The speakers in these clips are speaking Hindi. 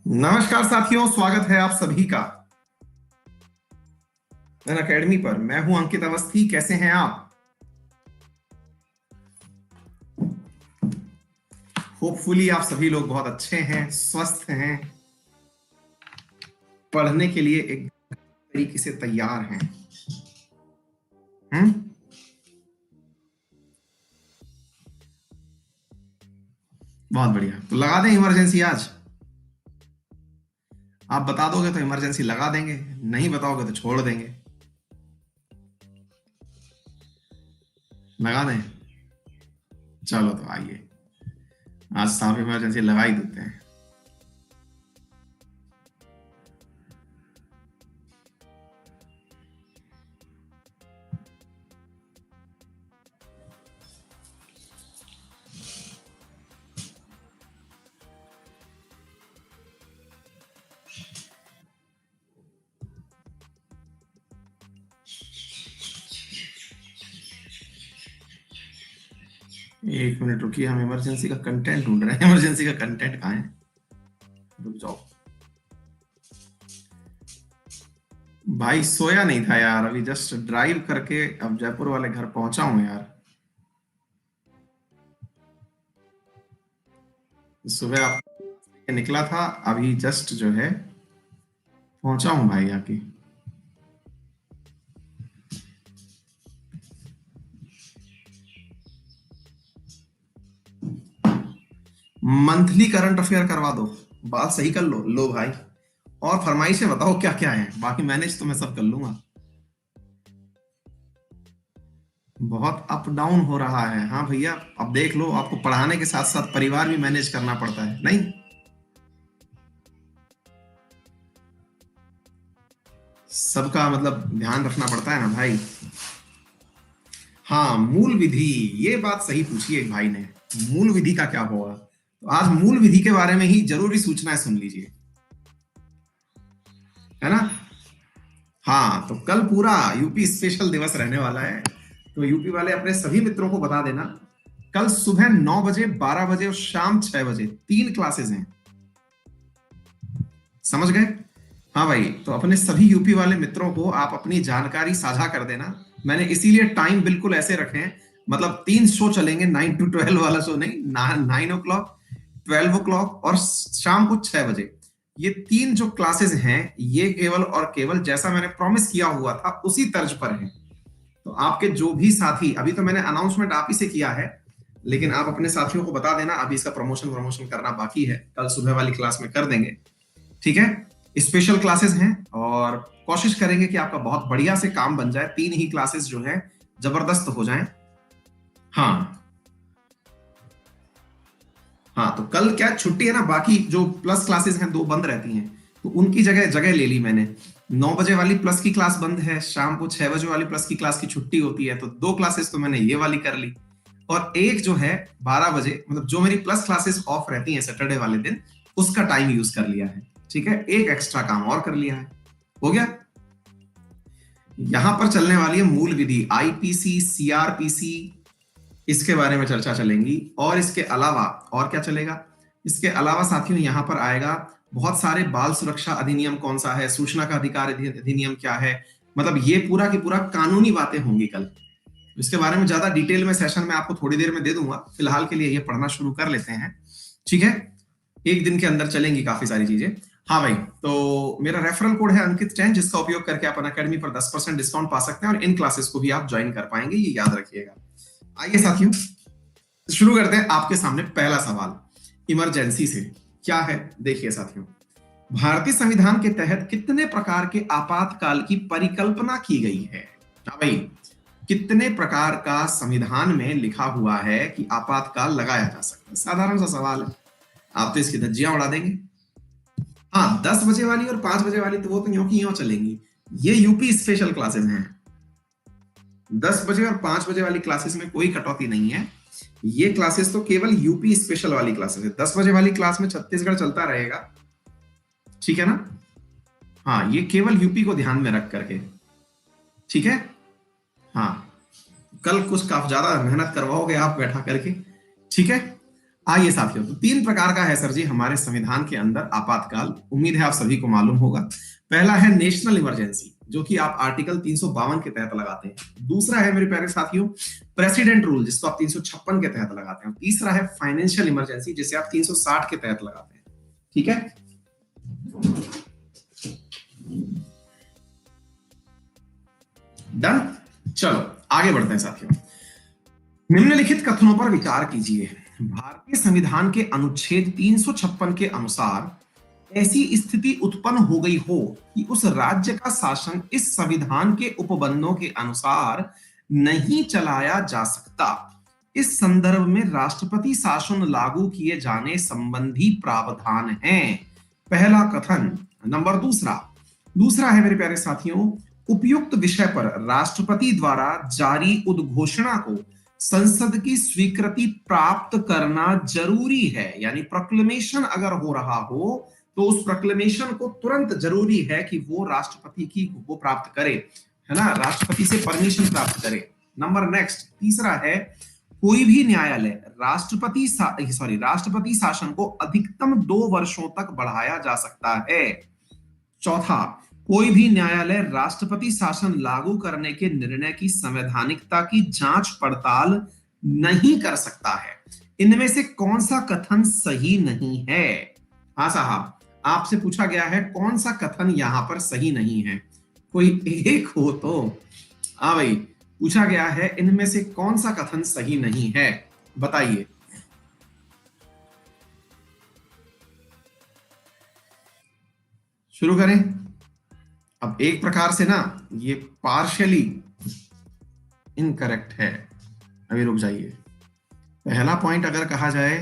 नमस्कार साथियों, स्वागत है आप सभी का अन अकेडमी पर। मैं हूं अंकित अवस्थी। कैसे हैं आप? होपफुली आप सभी लोग बहुत अच्छे हैं, स्वस्थ हैं, पढ़ने के लिए एक तरीके से तैयार हैं। हम्म। बहुत बढ़िया। तो लगा दें इमरजेंसी आज। आप बता दोगे तो इमरजेंसी लगा देंगे, नहीं बताओगे तो छोड़ देंगे। लगा दें? चलो तो आइए, आज साहब इमरजेंसी लगा ही देते हैं। एक मिनट रुकिए, हम इमरजेंसी का कंटेंट ढूंढ रहे हैं। इमरजेंसी का कंटेंट कहाँ है? रुक जाओ भाई, सोया नहीं था यार, अभी जस्ट ड्राइव करके अब जयपुर वाले घर पहुंचा हूं यार। सुबह आप निकला था, अभी जस्ट जो है पहुंचा हूं भाई आके। मंथली करंट अफेयर करवा दो, बात सही कर लो। लो भाई, और फरमाइशें बताओ क्या क्या है, बाकी मैनेज तो मैं सब कर लूंगा। बहुत अप डाउन हो रहा है। हाँ भैया, अब देख लो, आपको पढ़ाने के साथ साथ परिवार भी मैनेज करना पड़ता है नहीं? सबका मतलब ध्यान रखना पड़ता है ना भाई। हाँ, मूल विधि, ये बात सही पूछी एक भाई ने। मूल विधि का क्या होगा? तो आज मूल विधि के बारे में ही जरूरी सूचनाएं सुन लीजिए, है ना। हाँ, तो कल पूरा यूपी स्पेशल दिवस रहने वाला है। तो यूपी वाले अपने सभी मित्रों को बता देना, कल सुबह 9 बजे, 12 बजे और शाम 6 बजे 3 क्लासेस हैं। समझ गए? हाँ भाई, तो अपने सभी यूपी वाले मित्रों को आप अपनी जानकारी साझा कर देना। मैंने इसीलिए टाइम बिल्कुल ऐसे रखे हैं, मतलब 3 शो चलेंगे, 9 to 12 वाला शो नहीं, 9 o'clock, 12 o'clock और शाम को 6 बजे। ये 3 जो क्लासेस हैं, ये केवल और केवल जैसा मैंने प्रॉमिस किया हुआ था उसी तर्ज पर है। तो आपके जो भी साथी, अभी तो मैंने अनाउंसमेंट आप ही से किया है, लेकिन आप अपने साथियों को बता देना, अभी इसका प्रमोशन करना बाकी है, कल सुबह वाली क्लास में कर देंगे। ठीक है? स्पेशल क्लासेस हैं और कोशिश करेंगे कि आपका बहुत बढ़िया से काम बन जाए, 3 ही क्लासेस जो है जबरदस्त हो जाएं। हाँ हाँ, तो कल क्या छुट्टी है ना, बाकी जो प्लस क्लासेस हैं 2 बंद रहती हैं, तो उनकी जगह जगह ले ली मैंने। 9 बजे वाली प्लस की क्लास बंद है, शाम को 6 बजे वाली प्लस की क्लास की छुट्टी होती है, तो 2 क्लासेस तो मैंने ये वाली कर ली। और एक जो है 12 बजे, मतलब जो मेरी प्लस क्लासेस ऑफ रहती हैं सैटरडे वाले दिन, उसका टाइम यूज कर लिया है। ठीक है, एक एक्स्ट्रा काम और कर लिया है। हो गया। यहां पर चलने वाली है मूल विधि, आईपीसी, सीआरपीसी, इसके बारे में चर्चा चलेंगी। और इसके अलावा और क्या चलेगा? इसके अलावा साथियों, यहां पर आएगा बहुत सारे, बाल सुरक्षा अधिनियम कौन सा है, सूचना का अधिकार अधिनियम क्या है, मतलब ये पूरा की पूरा कानूनी बातें होंगी कल। इसके बारे में ज्यादा डिटेल में सेशन में आपको थोड़ी देर में दे दूंगा, फिलहाल के लिए ये पढ़ना शुरू कर लेते हैं। ठीक है, एक दिन के अंदर चलेंगी काफी सारी चीजें। हाँ भाई, तो मेरा रेफरल कोड है अंकित 10, जिसका उपयोग करके आप अनअकैडमी पर 10% डिस्काउंट पा सकते हैं और इन क्लासेस को भी आप ज्वाइन कर पाएंगे, ये याद रखिएगा। आइए साथियों, शुरू करते हैं। आपके सामने पहला सवाल इमरजेंसी से क्या है, देखिए साथियों। भारतीय संविधान के तहत कितने प्रकार के आपातकाल की परिकल्पना की गई है? हाँ भाई, कितने प्रकार का संविधान में लिखा हुआ है कि आपातकाल लगाया जा सकता है? साधारण सा सवाल है, आप तो इसकी धज्जियां उड़ा देंगे। हाँ, 10 बजे वाली और 5 बजे वाली तो वो तो यों की यों चलेंगी, ये यूपी स्पेशल क्लासेस हैं। 10 बजे और 5 बजे वाली क्लासेस में कोई कटौती नहीं है, ये क्लासेस तो केवल यूपी स्पेशल वाली क्लासेस है। 10 बजे वाली क्लास में छत्तीसगढ़ चलता रहेगा, ठीक है ना। हाँ, ये केवल यूपी को ध्यान में रख करके, ठीक है। हाँ, कल कुछ काफी ज्यादा मेहनत करवाओगे आप बैठा करके, ठीक है। आइए साथियों, तो 3 प्रकार का है सर जी हमारे संविधान के अंदर आपातकाल। उम्मीद है आप सभी को मालूम होगा। पहला है नेशनल इमरजेंसी, जो कि आप आर्टिकल 352 के तहत लगाते हैं। दूसरा है मेरे प्यारे साथियों प्रेसिडेंट रूल, जिसको आप 356 के तहत लगाते हैं। तीसरा है फाइनेंशियल इमरजेंसी, जिसे आप 360 के तहत लगाते हैं। ठीक है, डन। चलो आगे बढ़ते हैं साथियों। निम्नलिखित कथनों पर विचार कीजिए। भारतीय संविधान के अनुच्छेद 356 के अनुसार ऐसी स्थिति उत्पन्न हो गई हो कि उस राज्य का शासन इस संविधान के उपबंधों के अनुसार नहीं चलाया जा सकता। इस संदर्भ में राष्ट्रपति शासन लागू किए जाने संबंधी प्रावधान हैं। पहला कथन। नंबर दूसरा दूसरा है मेरे प्यारे साथियों, उपयुक्त विषय पर राष्ट्रपति द्वारा जारी उद्घोषणा को संसद की स्वीकृति प्राप्त करना जरूरी है। यानी प्रोक्लेमेशन अगर हो रहा हो तो उस प्रोक्लेमेशन को तुरंत जरूरी है कि वो राष्ट्रपति की वो प्राप्त करे, है ना, राष्ट्रपति से परमिशन प्राप्त करे। नंबर नेक्स्ट तीसरा है, कोई भी न्यायालय राष्ट्रपति शासन को अधिकतम 2 वर्षों तक बढ़ाया जा सकता है। चौथा, कोई भी न्यायालय राष्ट्रपति शासन लागू करने के निर्णय की संवैधानिकता की जांच पड़ताल नहीं कर सकता है। इनमें से कौन सा कथन सही नहीं है? हाँ साहब, आपसे पूछा गया है कौन सा कथन यहां पर सही नहीं है। कोई एक हो तो। हाँ भाई, पूछा गया है इनमें से कौन सा कथन सही नहीं है, बताइए। शुरू करें। अब एक प्रकार से ना ये पार्शियली इनकरेक्ट है। अभी रुक जाइए। पहला पॉइंट अगर कहा जाए,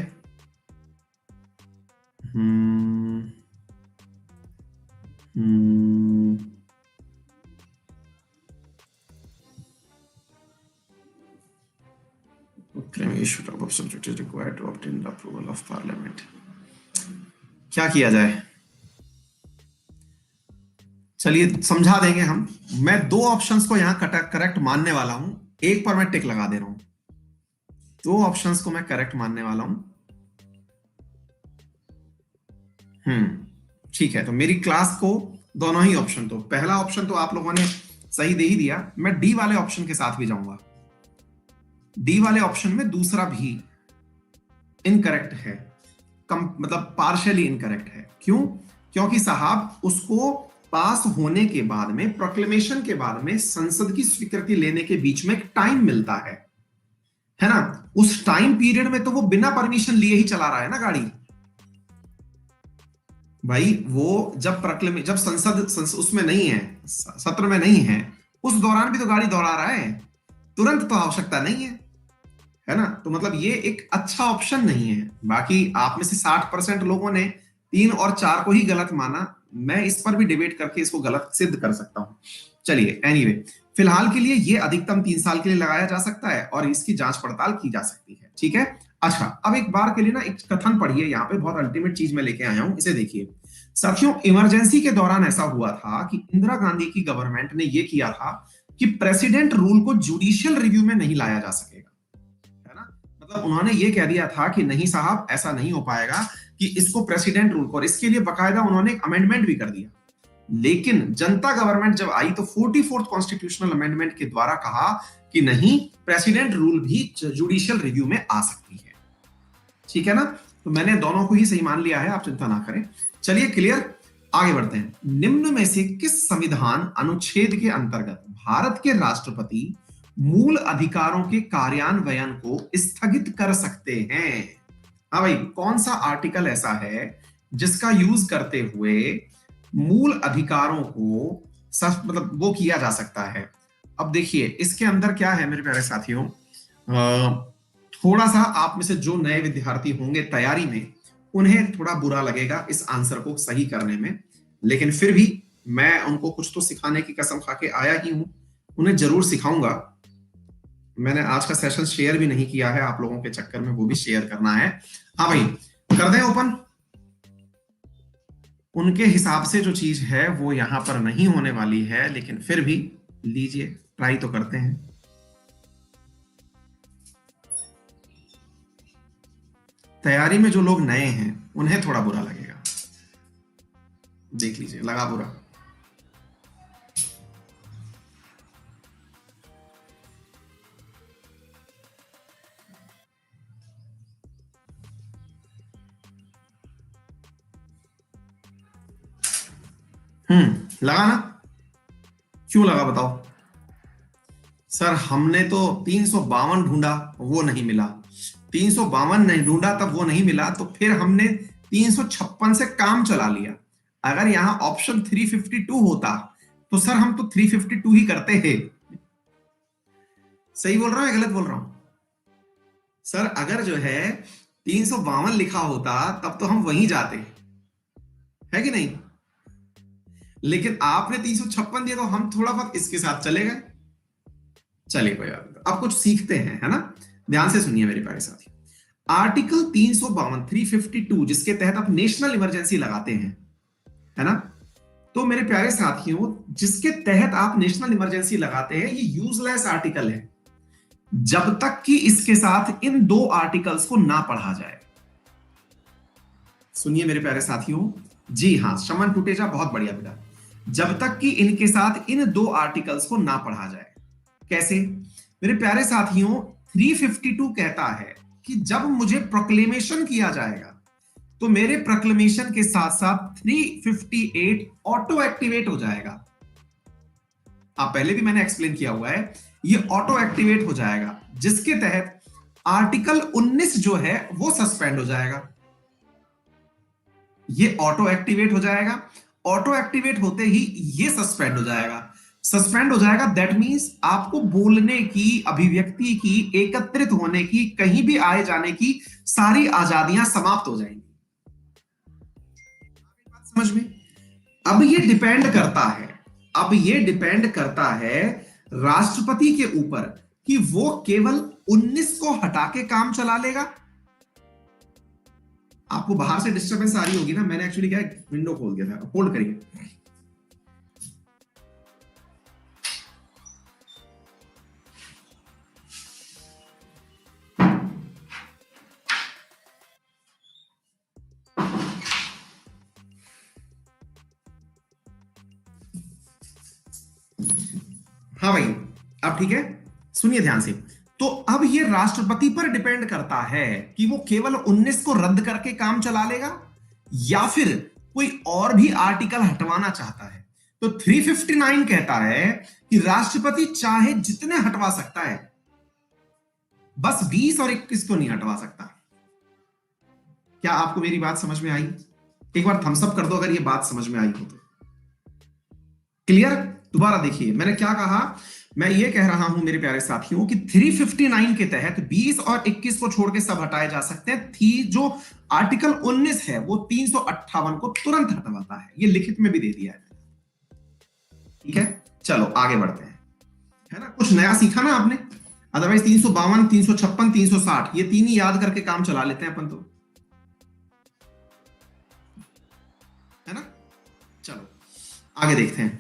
क्या किया जाए? चलिए समझा देंगे हम। मैं 2 ऑप्शंस को यहां करेक्ट मानने वाला हूं, एक पर मैं टिक लगा दे रहा हूं। 2 ऑप्शंस को मैं करेक्ट मानने वाला हूं। ठीक है, तो मेरी क्लास को दोनों ही ऑप्शन, तो पहला ऑप्शन तो आप लोगों ने सही दे ही दिया। मैं डी वाले ऑप्शन के साथ भी जाऊंगा। डी वाले ऑप्शन में दूसरा भी इनकरेक्ट है, मतलब पार्शियली इनकरेक्ट है। क्यों? क्योंकि साहब उसको पास होने के बाद में, प्रोक्लेमेशन के बाद में संसद की स्वीकृति लेने के बीच में एक टाइम मिलता है ना। उस टाइम पीरियड में तो वो बिना परमिशन लिए ही चला रहा है ना गाड़ी भाई। वो जब संसद उसमें नहीं है, सत्र में नहीं है, उस दौरान भी तो गाड़ी दौड़ा रहा है। तुरंत तो आवश्यकता नहीं है ना। तो मतलब ये एक अच्छा ऑप्शन नहीं है। बाकी आप में से 60% लोगों ने 3 और 4 को ही गलत माना। मैं इस पर भी डिबेट करके इसको गलत सिद्ध कर सकता हूं। चलिए एनीवे, फिलहाल के लिए ये अधिकतम 3 साल के लिए लगाया जा सकता है और इसकी जांच पड़ताल की जा सकती है। ठीक है। अच्छा, अब एक बार के लिए ना एक कथन पढ़िए, यहाँ पे बहुत अल्टीमेट चीज मैं लेके आया हूं, इसे देखिए साथियों। इमरजेंसी के दौरान ऐसा हुआ था कि इंदिरा गांधी की गवर्नमेंट ने यह किया था कि प्रेसिडेंट रूल को जुडिशियल रिव्यू में नहीं लाया जा सकेगा, है ना। मतलब उन्होंने ये कह दिया था कि नहीं साहब, ऐसा नहीं हो पाएगा कि इसको प्रेसिडेंट रूल को, और इसके लिए बकायदा उन्होंने एक अमेंडमेंट भी कर दिया। लेकिन जनता गवर्नमेंट जब आई तो 44th कॉन्स्टिट्यूशनल अमेंडमेंट के द्वारा कहा कि नहीं, प्रेसिडेंट रूल भी जुडिशियल रिव्यू में आ सकती है। ठीक है ना। तो मैंने दोनों को ही सही मान लिया है, आप चिंता ना करें। चलिए क्लियर, आगे बढ़ते हैं। निम्न में से किस संविधान अनुच्छेद के अंतर्गत भारत के राष्ट्रपति मूल अधिकारों के कार्यान्वयन को स्थगित कर सकते हैं? हाँ भाई, कौन सा आर्टिकल ऐसा है जिसका यूज करते हुए मूल अधिकारों को मतलब वो किया जा सकता है? अब देखिए इसके अंदर क्या है मेरे प्यारे साथियों, थोड़ा सा आप में से जो नए विद्यार्थी होंगे तैयारी में, उन्हें थोड़ा बुरा लगेगा इस आंसर को सही करने में, लेकिन फिर भी मैं उनको कुछ तो सिखाने की कसम खा के आया ही हूं, उन्हें जरूर सिखाऊंगा। मैंने आज का सेशन शेयर भी नहीं किया है आप लोगों के चक्कर में, वो भी शेयर करना है। हाँ भाई, कर दें ओपन। उनके हिसाब से जो चीज है वो यहां पर नहीं होने वाली है, लेकिन फिर भी लीजिए, ट्राई तो करते हैं। तैयारी में जो लोग नए हैं उन्हें थोड़ा बुरा लगेगा। देख लीजिए, लगा बुरा? लगा ना? क्यों लगा बताओ? सर हमने तो 352 ढूंढा, वो नहीं मिला। 352 नहीं ढूंढा तब वो नहीं मिला, तो फिर हमने 356 से काम चला लिया। अगर यहां ऑप्शन 352 होता तो सर हम तो 352 ही करते हैं। सही बोल रहा हूं या गलत बोल रहा हूं? सर अगर जो है 352 लिखा होता तब तो हम वहीं जाते, है कि नहीं? लेकिन आपने 356 दिया तो हम थोड़ा बहुत इसके साथ चले गए। चलिए कोई बात नहीं, अब कुछ सीखते हैं, है ना? ध्यान से सुनिए मेरे प्यारे साथी। आर्टिकल 352 352 जिसके तहत आप नेशनल इमरजेंसी लगाते हैं, है ना? तो मेरे प्यारे साथियों, जिसके तहत आप नेशनल इमरजेंसी लगाते हैं, ये यूजलेस आर्टिकल है जब तक कि इसके साथ इन दो आर्टिकल्स को ना पढ़ा जाए। सुनिए मेरे प्यारे साथियों, जी हां, शमन टूटेजा, बहुत बढ़िया बेटा। जब तक कि इनके साथ इन दो आर्टिकल्स को ना पढ़ा जाए। कैसे? मेरे प्यारे साथियों, 352 कहता है कि जब मुझे प्रोक्लेमेशन किया जाएगा तो मेरे प्रोक्लेमेशन के साथ साथ 358 ऑटो एक्टिवेट हो जाएगा। आप पहले भी मैंने एक्सप्लेन किया हुआ है, ये ऑटो एक्टिवेट हो जाएगा, जिसके तहत आर्टिकल 19 जो है वो सस्पेंड हो जाएगा। ये ऑटो एक्टिवेट हो जाएगा, ऑटो एक्टिवेट होते ही ये सस्पेंड हो जाएगा। सस्पेंड हो जाएगा दैट मींस आपको बोलने की, अभिव्यक्ति की, एकत्रित होने की, कहीं भी आए जाने की सारी आजादियां समाप्त हो जाएंगी। बात समझ में? अब ये डिपेंड करता है राष्ट्रपति के ऊपर कि वो केवल 19 को हटा के काम चला लेगा। आपको बाहर से डिस्टरबेंस आ रही होगी ना, मैंने एक्चुअली क्या विंडो खोल दिया था, होल्ड करिए। हाँ भाई, अब ठीक है? सुनिए ध्यान से। तो अब ये राष्ट्रपति पर डिपेंड करता है कि वो केवल 19 को रद्द करके काम चला लेगा या फिर कोई और भी आर्टिकल हटवाना चाहता है। तो 359 कहता है कि राष्ट्रपति चाहे जितने हटवा सकता है, बस 20 और 21 को नहीं हटवा सकता। क्या आपको मेरी बात समझ में आई? एक बार थम्स अप कर दो अगर ये बात समझ में आई हो तो। क्लियर? दोबारा देखिए मैंने क्या कहा। मैं ये कह रहा हूं मेरे प्यारे साथियों कि 359 के तहत 20 और 21 को छोड़ के सब हटाए जा सकते हैं। थी जो आर्टिकल 19 है वो 358 को तुरंत हटवाता है। ये लिखित में भी दे दिया है। ठीक है, चलो आगे बढ़ते हैं, है ना? कुछ नया सीखा ना आपने? अदरवाइज 352, 356, 360 ये तीन ही याद करके काम चला लेते हैं अपन तो, है ना? चलो आगे देखते हैं।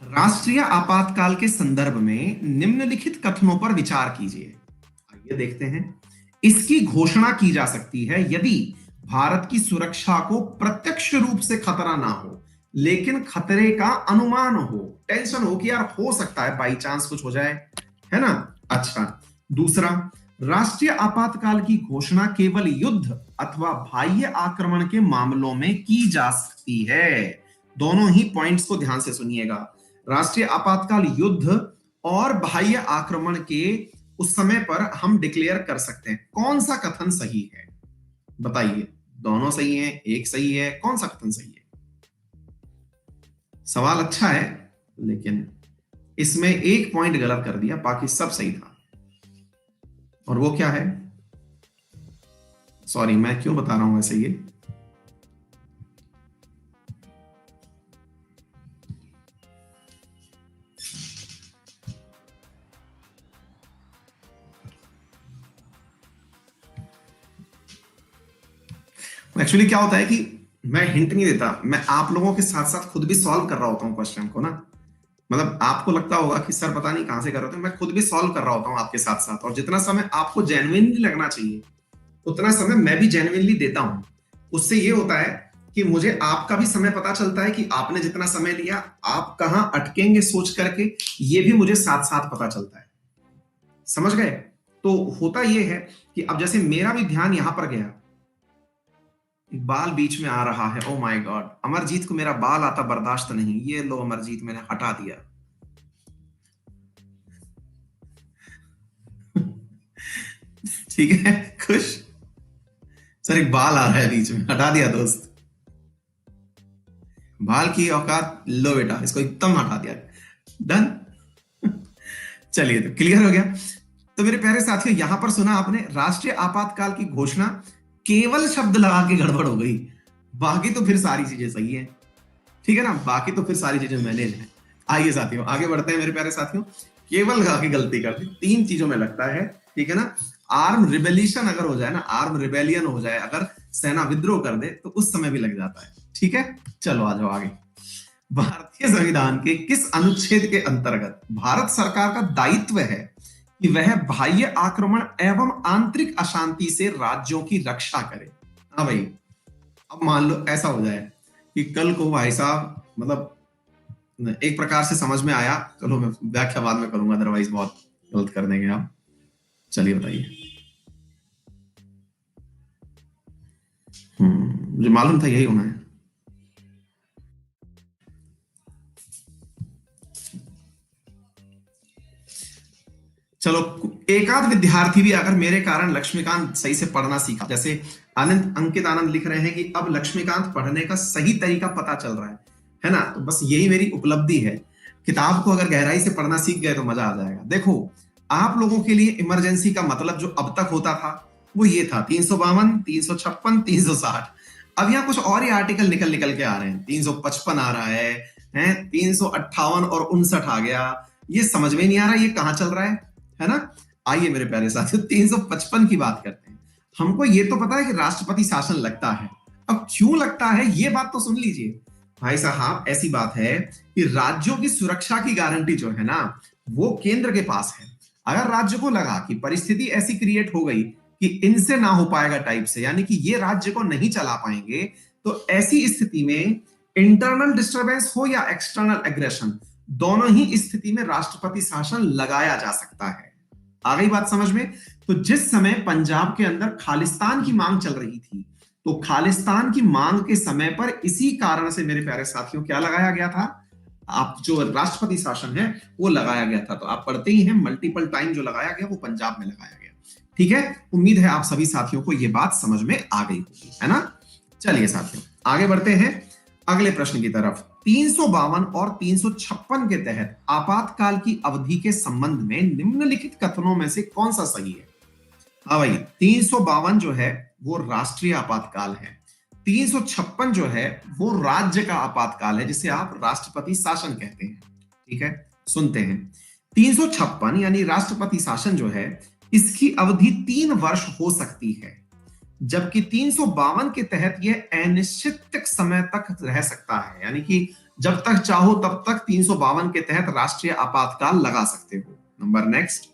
राष्ट्रीय आपातकाल के संदर्भ में निम्नलिखित कथनों पर विचार कीजिए। आइए देखते हैं। इसकी घोषणा की जा सकती है यदि भारत की सुरक्षा को प्रत्यक्ष रूप से खतरा ना हो, लेकिन खतरे का अनुमान हो, टेंशन हो कि यार हो सकता है बाई चांस कुछ हो जाए, है ना? अच्छा, दूसरा, राष्ट्रीय आपातकाल की घोषणा केवल युद्ध अथवा बाह्य आक्रमण के मामलों में की जा सकती है। दोनों ही पॉइंट्स को ध्यान से सुनिएगा। राष्ट्रीय आपातकाल युद्ध और बाह्य आक्रमण के उस समय पर हम डिक्लेयर कर सकते हैं। कौन सा कथन सही है बताइए? दोनों सही है, एक सही है, कौन सा कथन सही है? सवाल अच्छा है, लेकिन इसमें एक पॉइंट गलत कर दिया, बाकी सब सही था। और वो क्या है? सॉरी, मैं क्यों बता रहा हूं ऐसे ये? एक्चुअली क्या होता है कि मैं हिंट नहीं देता, मैं आप लोगों के साथ साथ खुद भी सॉल्व कर रहा होता हूं क्वेश्चन को ना। मतलब आपको लगता होगा कि सर पता नहीं कहां से कर रहे हो, मैं खुद भी सॉल्व कर रहा होता हूं आपके साथ साथ। और जितना समय आपको जेन्युइनली लगना चाहिए उतना समय मैं भी जेन्युइनली देता हूं। उससे ये होता है कि मुझे आपका भी समय पता चलता है कि आपने जितना समय लिया, आप कहां अटकेंगे सोच करके, ये भी मुझे साथ साथ पता चलता है। समझ गए? तो होता ये है कि अब जैसे मेरा भी ध्यान यहां पर गया, एक बाल बीच में आ रहा है, ओ माय गॉड, अमरजीत को मेरा बाल आता बर्दाश्त नहीं, ये लो अमरजीत मैंने हटा दिया। ठीक है, खुश? सर एक बाल आ रहा है बीच में, हटा दिया दोस्त। बाल की औकात लो बेटा, इसको एकदम हटा दिया। डन। चलिए, तो क्लियर हो गया। तो मेरे प्यारे साथियों, यहां पर सुना आपने राष्ट्रीय आपातकाल की घोषणा केवल शब्द लगा के गड़बड़ हो गई, बाकी तो फिर सारी चीजें सही है। ठीक है ना, बाकी तो फिर सारी चीजें मैनेज है। आइए साथियों आगे बढ़ते हैं मेरे प्यारे साथियों। केवल लगा के गलती कर दी, तीन चीजों में लगता है। ठीक है ना, आर्म रिबेलिशन अगर हो जाए ना, आर्म रिबेलियन हो जाए, अगर सेना विद्रोह कर दे तो उस समय भी लग जाता है। ठीक है, चलो आ जाओ आगे। भारतीय संविधान के किस अनुच्छेद के अंतर्गत भारत सरकार का दायित्व है कि वह बाह्य आक्रमण एवं आंतरिक अशांति से राज्यों की रक्षा करे? हाँ भाई, अब मान लो ऐसा हो जाए कि कल को भाई साहब, मतलब एक प्रकार से समझ में आया, चलो मैं व्याख्या बाद में करूंगा, अदरवाइज बहुत गलत कर देंगे आप। चलिए बताइए। मुझे मालूम था यही होना है। चलो, एक आध विद्यार्थी भी अगर मेरे कारण लक्ष्मीकांत सही से पढ़ना सीखा, जैसे आनंद अंकित आनंद लिख रहे हैं कि अब लक्ष्मीकांत पढ़ने का सही तरीका पता चल रहा है ना, तो बस यही मेरी उपलब्धि है। किताब को अगर गहराई से पढ़ना सीख गए तो मजा आ जाएगा। देखो, आप लोगों के लिए इमरजेंसी का मतलब जो अब तक होता था वो ये था, 352, 356, 360। अब यहाँ कुछ और ही आर्टिकल निकल निकल के आ रहे हैं, 355 आ रहा है 358 और 59 आ गया। ये समझ में नहीं आ रहा ये कहां चल रहा है ना। आइए मेरे प्यारे साथियों, 355 की बात करते हैं। हमको ये तो पता है कि राष्ट्रपति शासन लगता है, अब क्यों लगता है ये बात तो सुन लीजिए भाई साहब। ऐसी बात है कि राज्यों की सुरक्षा की गारंटी जो है ना, वो केंद्र के पास है। अगर राज्य को लगा कि परिस्थिति ऐसी क्रिएट हो गई कि इनसे ना हो पाएगा टाइप से, यानी कि ये राज्य को नहीं चला पाएंगे, तो ऐसी स्थिति में इंटरनल डिस्टरबेंस हो या एक्सटर्नल एग्रेशन, दोनों ही स्थिति में राष्ट्रपति शासन लगाया जा सकता है। आ गई बात समझ में? तो जिस समय पंजाब के अंदर खालिस्तान की मांग चल रही थी, तो खालिस्तान की मांग के समय पर इसी कारण से मेरे प्यारे साथियों क्या लगाया गया था, आप जो राष्ट्रपति शासन है वो लगाया गया था। तो आप पढ़ते ही हैं, मल्टीपल टाइम जो लगाया गया वो पंजाब में लगाया गया। ठीक है, उम्मीद है आप सभी साथियों को ये बात समझ में आ गई होगी, है ना। चलिए साथियों आगे बढ़ते हैं अगले प्रश्न की तरफ। 352 और 356 के तहत आपातकाल की अवधि के संबंध में निम्नलिखित कथनों में से कौन सा सही है? हाँ भाई, 352 जो है वो राष्ट्रीय आपातकाल है, 356 जो है वो राज्य का आपातकाल है, जिसे आप राष्ट्रपति शासन कहते हैं। ठीक है, सुनते हैं। 356 यानी राष्ट्रपति शासन जो है, इसकी अवधि 3 वर्ष हो सकती है, जबकि 352 के तहत यह अनिश्चित समय तक रह सकता है, यानी कि जब तक चाहो तब तक 352 के तहत राष्ट्रीय आपातकाल लगा सकते हो। नंबर नेक्स्ट,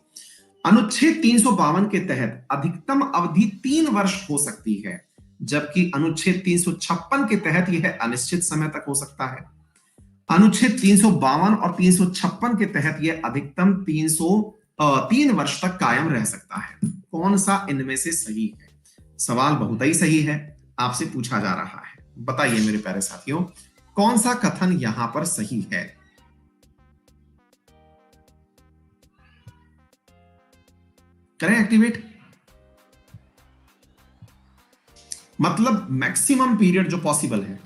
अनुच्छेद 352 के तहत अधिकतम अवधि 3 वर्ष हो सकती है, जबकि अनुच्छेद 356 के तहत यह अनिश्चित समय तक हो सकता है। अनुच्छेद 352 और 356 के तहत यह अधिकतम 3 वर्ष तक कायम रह सकता है। कौन सा इनमें से सही है? सवाल बहुत ही सही है, आपसे पूछा जा रहा है। बताइए मेरे प्यारे साथियों, कौन सा कथन यहां पर सही है? करें एक्टिवेट, मतलब मैक्सिमम पीरियड जो पॉसिबल है।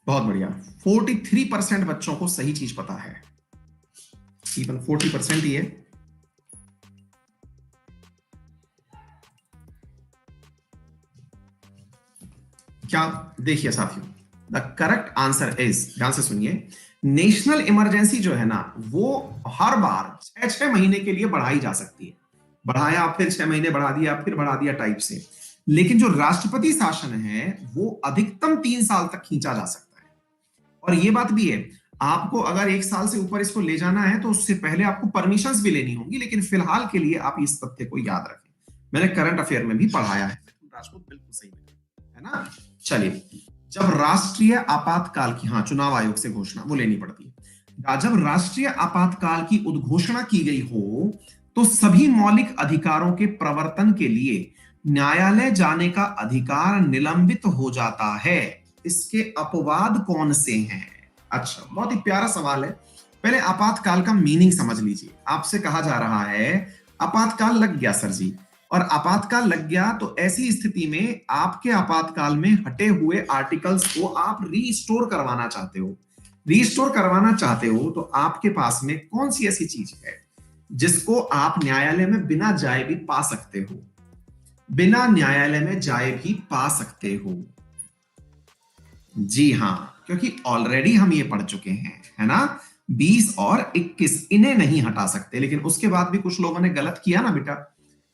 बहुत बढ़िया, 43% बच्चों को सही चीज पता है, इवन 40% ही है। क्या? देखिए साथियों, द करेक्ट आंसर इज, ध्यान से सुनिए, नेशनल इमरजेंसी जो है ना, वो हर बार 6-6 महीने के लिए बढ़ाई जा सकती है। बढ़ाया, फिर 6 महीने बढ़ा दिया, फिर बढ़ा दिया टाइप से। लेकिन जो राष्ट्रपति शासन है वो अधिकतम 3 साल तक खींचा जा सकता है। और ये बात भी है, आपको अगर 1 साल से ऊपर इसको ले जाना है तो उससे पहले आपको परमिशंस भी लेनी होंगी, लेकिन फिलहाल के लिए आप इस तथ्य को याद रखें। मैंने करंट अफेयर में भी पढ़ाया है। राजपूत बिल्कुल सही है ना। चलिए, जब राष्ट्रीय आपातकाल की, हाँ, चुनाव आयोग से घोषणा वो लेनी पड़ती है। जब राष्ट्रीय आपातकाल की उद्घोषणा की गई हो तो सभी मौलिक अधिकारों के प्रवर्तन के लिए न्यायालय जाने का अधिकार निलंबित हो जाता है। इसके अपवाद कौन से हैं? अच्छा, बहुत ही प्यारा सवाल है। पहले आपातकाल का मीनिंग समझ लीजिए। आपसे कहा जा रहा है आपातकाल लग गया सर जी, और आपातकाल लग गया तो ऐसी स्थिति में आपके आपातकाल में हटे हुए आर्टिकल्स को आप रीस्टोर करवाना चाहते हो। रीस्टोर करवाना चाहते हो तो आपके पास में कौन सी ऐसी चीज है जिसको आप न्यायालय में बिना जाए भी पा सकते हो? बिना न्यायालय में जाए भी पा सकते हो। जी हां, क्योंकि ऑलरेडी हम ये पढ़ चुके हैं, है ना। 20 और 21 इन्हें नहीं हटा सकते, लेकिन उसके बाद भी कुछ लोगों ने गलत किया ना बेटा,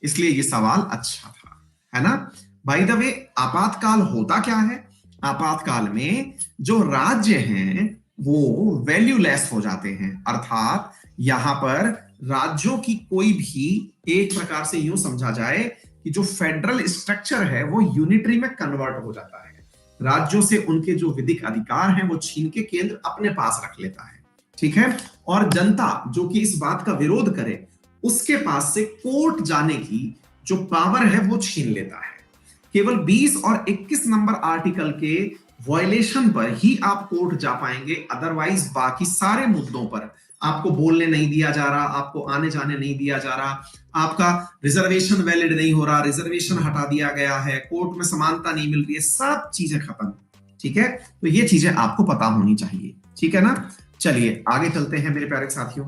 इसलिए ये सवाल अच्छा था, है ना। बाय द वे, आपातकाल होता क्या है? आपातकाल में जो राज्य हैं वो वैल्यूलेस हो जाते हैं, अर्थात यहां पर राज्यों की कोई भी, एक प्रकार से यूं समझा जाए कि जो फेडरल स्ट्रक्चर है वो यूनिटरी में कन्वर्ट हो जाता है। राज्यों से उनके जो विधिक अधिकार हैं वो छीन के केंद्र अपने पास रख लेता है, ठीक है। और जनता जो कि इस बात का विरोध करे, उसके पास से कोर्ट जाने की जो पावर है वो छीन लेता है। केवल 20 और 21 नंबर आर्टिकल के वायलेशन पर ही आप कोर्ट जा पाएंगे, अदरवाइज बाकी सारे मुद्दों पर आपको बोलने नहीं दिया जा रहा, आपको आने जाने नहीं दिया जा रहा, आपका रिजर्वेशन वैलिड नहीं हो रहा, रिजर्वेशन हटा दिया गया है, कोर्ट में समानता नहीं मिल रही है, सब चीजें खत्म, ठीक है। तो ये चीजें आपको पता होनी चाहिए, ठीक है ना। चलिए आगे चलते हैं मेरे प्यारे साथियों।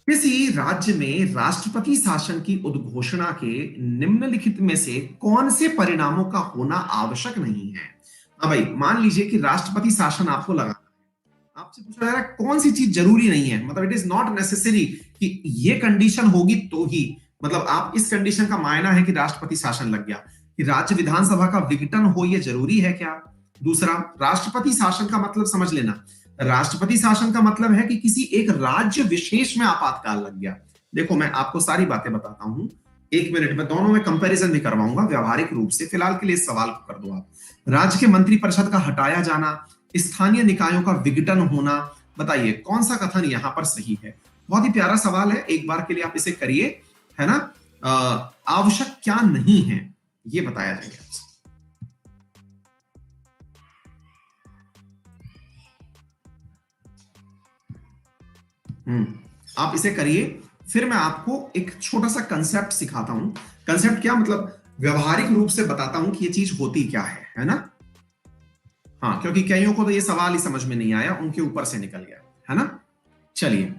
किसी राज्य में राष्ट्रपति शासन की उद्घोषणा के निम्नलिखित में से कौन से परिणामों का होना आवश्यक नहीं है? हाँ भाई, मान लीजिए कि राष्ट्रपति शासन आपको लगा, आपसे पूछा जा रहा है कौन सी चीज जरूरी नहीं है, मतलब इट इज नॉट नेसेसरी कि ये कंडीशन होगी तो ही, मतलब आप इस कंडीशन का मायना है कि राष्ट्रपति शासन लग गया, कि राज्य विधानसभा का विघटन हो, ये जरूरी है क्या? दूसरा, राष्ट्रपति शासन का मतलब समझ लेना, राष्ट्रपति शासन का मतलब है कि किसी एक राज्य विशेष में आपातकाल लग गया। देखो मैं आपको सारी बातें बताता हूं, 1 मिनट में दोनों में कंपैरिजन भी करवाऊंगा व्यवहारिक रूप से। फिलहाल के लिए इस सवाल को कर दो आप। राज्य के मंत्रिपरिषद का हटाया जाना, स्थानीय निकायों का विघटन होना, बताइए कौन सा कथन यहां पर सही है? बहुत ही प्यारा सवाल है, एक बार के लिए आप इसे करिए, है ना। आवश्यक क्या नहीं है ये बताया जाएगा। आप इसे करिए, फिर मैं आपको एक छोटा सा कंसेप्ट सिखाता हूं। कंसेप्ट क्या मतलब, व्यवहारिक रूप से बताता हूं कि ये चीज होती क्या है ना। हाँ, क्योंकि कईयों को तो ये सवाल ही समझ में नहीं आया, उनके ऊपर से निकल गया, है ना। चलिए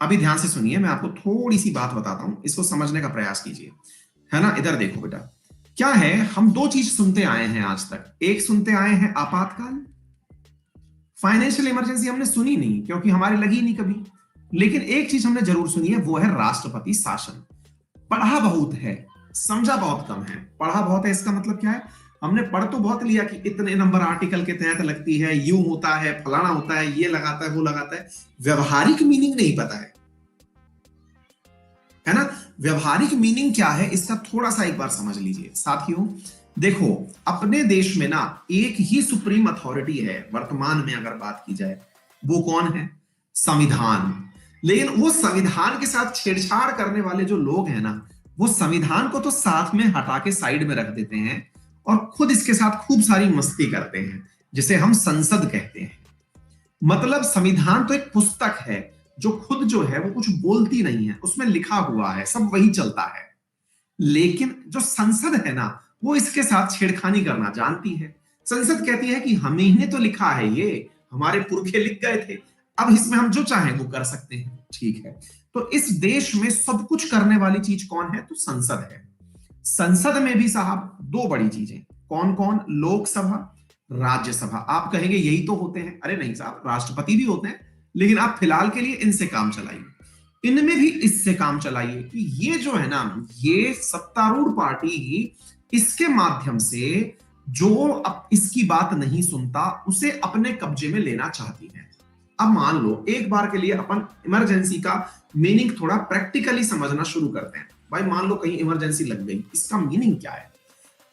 अभी ध्यान से सुनिए, मैं आपको थोड़ी सी बात बताता हूं, इसको समझने का प्रयास कीजिए, है ना। इधर देखो बेटा, क्या है, हम दो चीज सुनते आए हैं आज तक। एक सुनते आए हैं आपातकाल, फाइनेंशियल इमरजेंसी हमने सुनी नहीं क्योंकि हमारे लगी नहीं कभी। लेकिन एक चीज हमने जरूर सुनी है, वो है राष्ट्रपति शासन। पढ़ा बहुत है, समझा बहुत कम है। पढ़ा बहुत है इसका मतलब क्या है, हमने पढ़ तो बहुत लिया कि इतने नंबर आर्टिकल के तहत लगती है, यूं होता है, फलाना होता है, ये लगाता है, वो लगाता है, व्यवहारिक मीनिंग नहीं पता है ना। व्यवहारिक मीनिंग क्या है इसका थोड़ा सा एक बार समझ लीजिए साथियों। देखो, अपने देश में ना एक ही सुप्रीम अथॉरिटी है वर्तमान में अगर बात की जाए, वो कौन है? संविधान। लेकिन वो संविधान के साथ छेड़छाड़ करने वाले जो लोग हैं ना, वो संविधान को तो साथ में हटा के साइड में रख देते हैं और खुद इसके साथ खूब सारी मस्ती करते हैं, जिसे हम संसद कहते हैं। मतलब संविधान तो एक पुस्तक है जो खुद जो है वो कुछ बोलती नहीं है, उसमें लिखा हुआ है, सब वही चलता है। लेकिन जो संसद है ना, वो इसके साथ छेड़खानी करना जानती है। संसद कहती है कि हमने तो लिखा है, ये हमारे पुरखे लिख गए थे, अब इसमें हम जो चाहें वो कर सकते हैं, ठीक है। तो इस देश में सब कुछ करने वाली चीज कौन है? तो संसद है। संसद में भी साहब दो बड़ी चीजें, कौन कौन? लोकसभा, राज्यसभा। आप कहेंगे यही तो होते हैं, अरे नहीं साहब, राष्ट्रपति भी होते हैं, लेकिन आप फिलहाल के लिए इनसे काम चलाइए, इनमें भी इससे काम चलाइए कि ये जो है ना, ये सत्तारूढ़ पार्टी इसके माध्यम से जो अब इसकी बात नहीं सुनता उसे अपने कब्जे में लेना चाहती है। अब मान लो एक बार के लिए अपन इमरजेंसी का मीनिंग थोड़ा प्रैक्टिकली समझना शुरू करते हैं। भाई मान लो कहीं इमरजेंसी लग गई, इसका मीनिंग क्या है?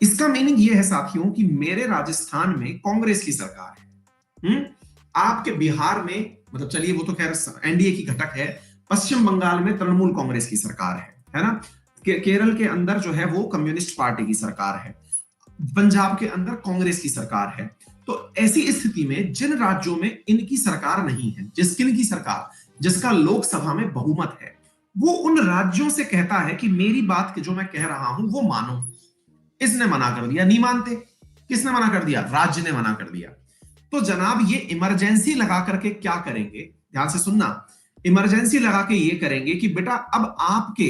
इसका मीनिंग ये है साथियों कि मेरे राजस्थान में कांग्रेस की सरकार है। आपके बिहार में, मतलब चलिए वो तो खैर एनडीए की घटक है, पश्चिम बंगाल में तृणमूल कांग्रेस की सरकार है ना? केरल के अंदर जो है वो कम्युनिस्ट पार्टी की सरकार है, पंजाब के अंदर कांग्रेस की सरकार है। तो ऐसी स्थिति में जिन राज्यों में इनकी सरकार नहीं है, किनकी सरकार, जिसका लोकसभा में बहुमत है, वो उन राज्यों से कहता है कि मेरी बात जो मैं कह रहा हूं वो मानो। इसने मना कर दिया, नहीं मानते। किसने मना कर दिया? राज्य ने मना कर दिया। तो जनाब ये इमरजेंसी लगा करके क्या करेंगे, ध्यान से सुनना, इमरजेंसी लगा के ये करेंगे कि बेटा अब आपके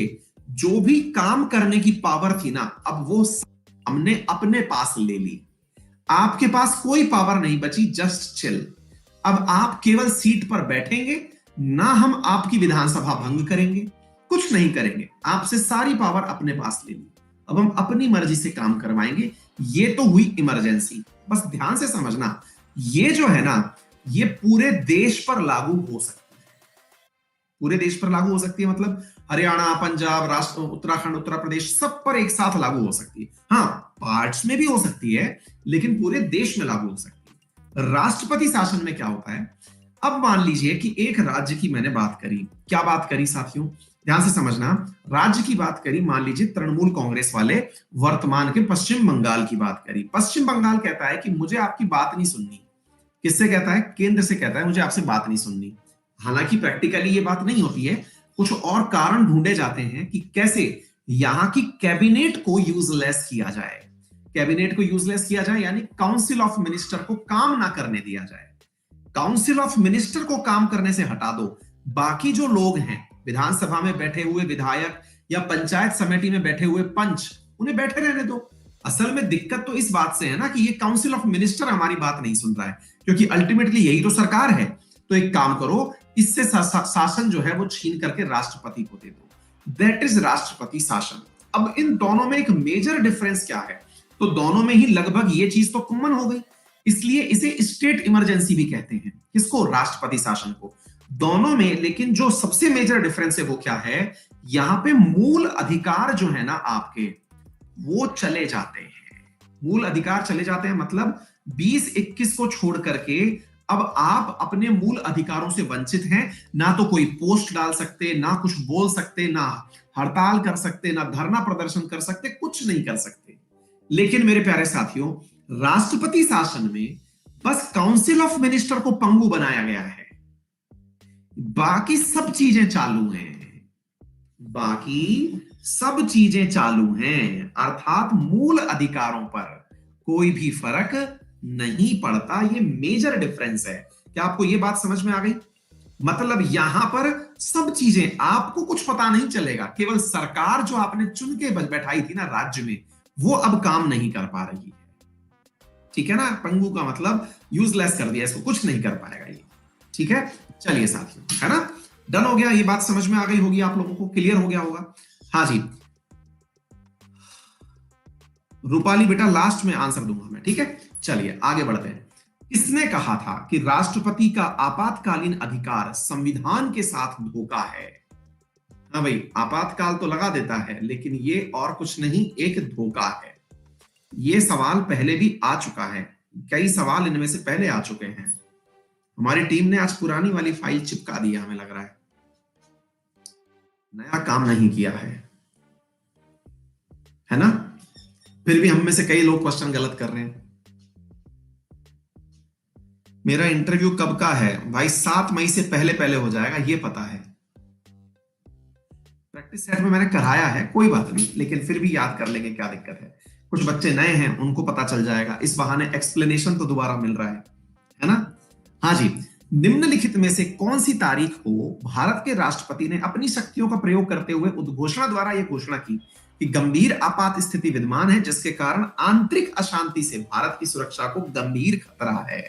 जो भी काम करने की पावर थी ना, अब वो हमने अपने पास ले ली। आपके पास कोई पावर नहीं बची, जस्ट चिल। अब आप केवल सीट पर बैठेंगे, ना हम आपकी विधानसभा भंग करेंगे, कुछ नहीं करेंगे, आपसे सारी पावर अपने पास ले ली। अब हम अपनी मर्जी से काम करवाएंगे। ये तो हुई इमरजेंसी। बस ध्यान से समझना, ये जो है ना, ये पूरे देश पर लागू हो सकती है। पूरे देश पर लागू हो सकती है मतलब हरियाणा, पंजाब, राष्ट्र, उत्तराखंड, उत्तर प्रदेश, सब पर एक साथ लागू हो सकती है। हाँ, पार्ट्स में भी हो सकती है, लेकिन पूरे देश में लागू हो सकती है। राष्ट्रपति शासन में क्या होता है? अब मान लीजिए कि एक राज्य की मैंने बात करी, क्या बात करी साथियों, ध्यान से समझना, राज्य की बात करी, मान लीजिए तृणमूल कांग्रेस वाले वर्तमान के पश्चिम बंगाल की बात करी। पश्चिम बंगाल कहता है कि मुझे आपकी बात नहीं सुननी। किससे कहता है? केंद्र से कहता है मुझे आपसे बात नहीं सुननी। हालांकि प्रैक्टिकली ये बात नहीं होती है, कुछ और कारण ढूंढे जाते हैं कि कैसे यहां की कैबिनेट को यूजलेस किया जाए। कैबिनेट को यूजलेस किया जाए यानी काउंसिल ऑफ मिनिस्टर को काम ना करने दिया जाए। काउंसिल ऑफ मिनिस्टर को काम करने से हटा दो, बाकी जो लोग हैं, विधानसभा में बैठे हुए विधायक या पंचायत समिति में बैठे हुए पंच, उन्हें बैठे रहने दो। असल में दिक्कत तो इस बात से है ना कि ये काउंसिल ऑफ मिनिस्टर हमारी बात नहीं सुन रहा है, क्योंकि अल्टीमेटली यही तो सरकार है। तो एक काम करो, इससे शासन जो है वो छीन करके राष्ट्रपति को दे दो। दैट इज राष्ट्रपति शासन। अब इन दोनों में एक मेजर डिफरेंस क्या है? तो दोनों में ही लगभग ये चीज तो कॉमन हो गई, इसलिए इसे स्टेट इमरजेंसी भी कहते हैं। किसको? राष्ट्रपति शासन को। दोनों में लेकिन जो सबसे मेजर डिफरेंस है वो क्या है? यहां पे मूल अधिकार जो है ना आपके, वो चले जाते हैं। मूल अधिकार चले जाते हैं मतलब 2021 को छोड़ करके अब आप अपने मूल अधिकारों से वंचित हैं। ना तो कोई पोस्ट डाल सकते, ना कुछ बोल सकते, ना हड़ताल कर सकते, ना धरना प्रदर्शन कर सकते, कुछ नहीं कर सकते। लेकिन मेरे प्यारे साथियों, राष्ट्रपति शासन में बस काउंसिल ऑफ मिनिस्टर को पंगु बनाया गया है, बाकी सब चीजें चालू हैं। बाकी सब चीजें चालू हैं, अर्थात मूल अधिकारों पर कोई भी फर्क नहीं पड़ता। ये मेजर डिफरेंस है। क्या आपको ये बात समझ में आ गई? मतलब यहां पर सब चीजें, आपको कुछ पता नहीं चलेगा, केवल सरकार जो आपने चुन के बैठाई थी ना राज्य में, वो अब काम नहीं कर पा रही है। ठीक है ना? पंगु का मतलब यूजलेस कर दिया, इसको कुछ नहीं कर पाएगा ये। ठीक है, चलिए साथियों, है ना, डन हो गया। ये बात समझ में आ गई होगी, आप लोगों को क्लियर हो गया होगा। हाँ जी रूपाली बेटा, लास्ट में आंसर दूंगा मैं, ठीक है। चलिए आगे बढ़ते हैं। किसने कहा था कि राष्ट्रपति का आपातकालीन अधिकार संविधान के साथ धोखा है? हाँ भाई, आपातकाल तो लगा देता है, लेकिन ये और कुछ नहीं, एक धोखा है। ये सवाल पहले भी आ चुका है, कई सवाल इनमें से पहले आ चुके हैं। हमारी टीम ने आज पुरानी वाली फाइल चिपका दी, हमें लग रहा है नया काम नहीं किया है ना? फिर भी हम में से कई लोग क्वेश्चन गलत कर रहे हैं। मेरा इंटरव्यू कब का है भाई? 7 मई से पहले पहले हो जाएगा, ये पता है। प्रैक्टिस सेट में मैंने कराया है, कोई बात नहीं, लेकिन फिर भी याद कर लेंगे, क्या दिक्कत है। कुछ बच्चे नए हैं, उनको पता चल जाएगा, इस बहाने एक्सप्लेनेशन तो दोबारा मिल रहा है ना? हाँ जी, निम्नलिखित में से कौन सी तारीख को भारत के राष्ट्रपति ने अपनी शक्तियों का प्रयोग करते हुए उद्घोषणा द्वारा यह घोषणा की कि गंभीर आपात स्थिति विद्यमान है, जिसके कारण आंतरिक अशांति से भारत की सुरक्षा को गंभीर खतरा है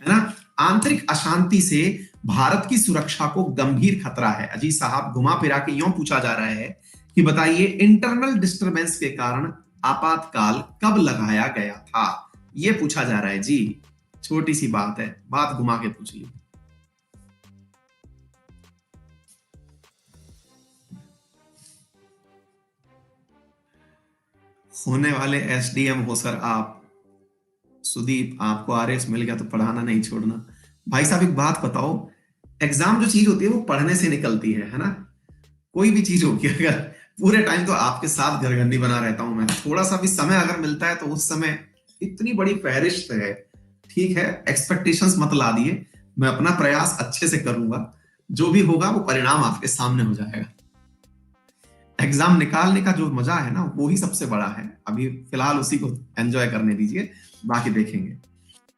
ना? आंतरिक अशांति से भारत की सुरक्षा को गंभीर खतरा है। अजीत साहब, घुमा फिरा के यूं पूछा जा रहा है कि बताइए इंटरनल डिस्टरबेंस के कारण आपातकाल कब लगाया गया था, ये पूछा जा रहा है जी। छोटी सी बात है, बात घुमा के पूछ ली। होने वाले एसडीएम हो सर आप। सुदीप, आपको आरएस मिल गया तो पढ़ाना नहीं छोड़ना। भाई साहब एक बात बताओ, एग्जाम जो चीज होती है वो पढ़ने से निकलती है ना। कोई भी चीज होगी, अगर पूरे टाइम तो आपके साथ घरगंडी बना रहता हूं मैं, थोड़ा सा भी समय अगर मिलता है तो उस समय इतनी बड़ी फहरिस्त है। ठीक है, एक्सपेक्टेशंस मत ला दिए, मैं अपना प्रयास अच्छे से करूंगा, जो भी होगा वो परिणाम आपके सामने हो जाएगा। एग्जाम निकालने का जो मजा है ना वो ही सबसे बड़ा है। अभी फिलहाल उसी को एंजॉय करने दीजिए, बाकी देखेंगे।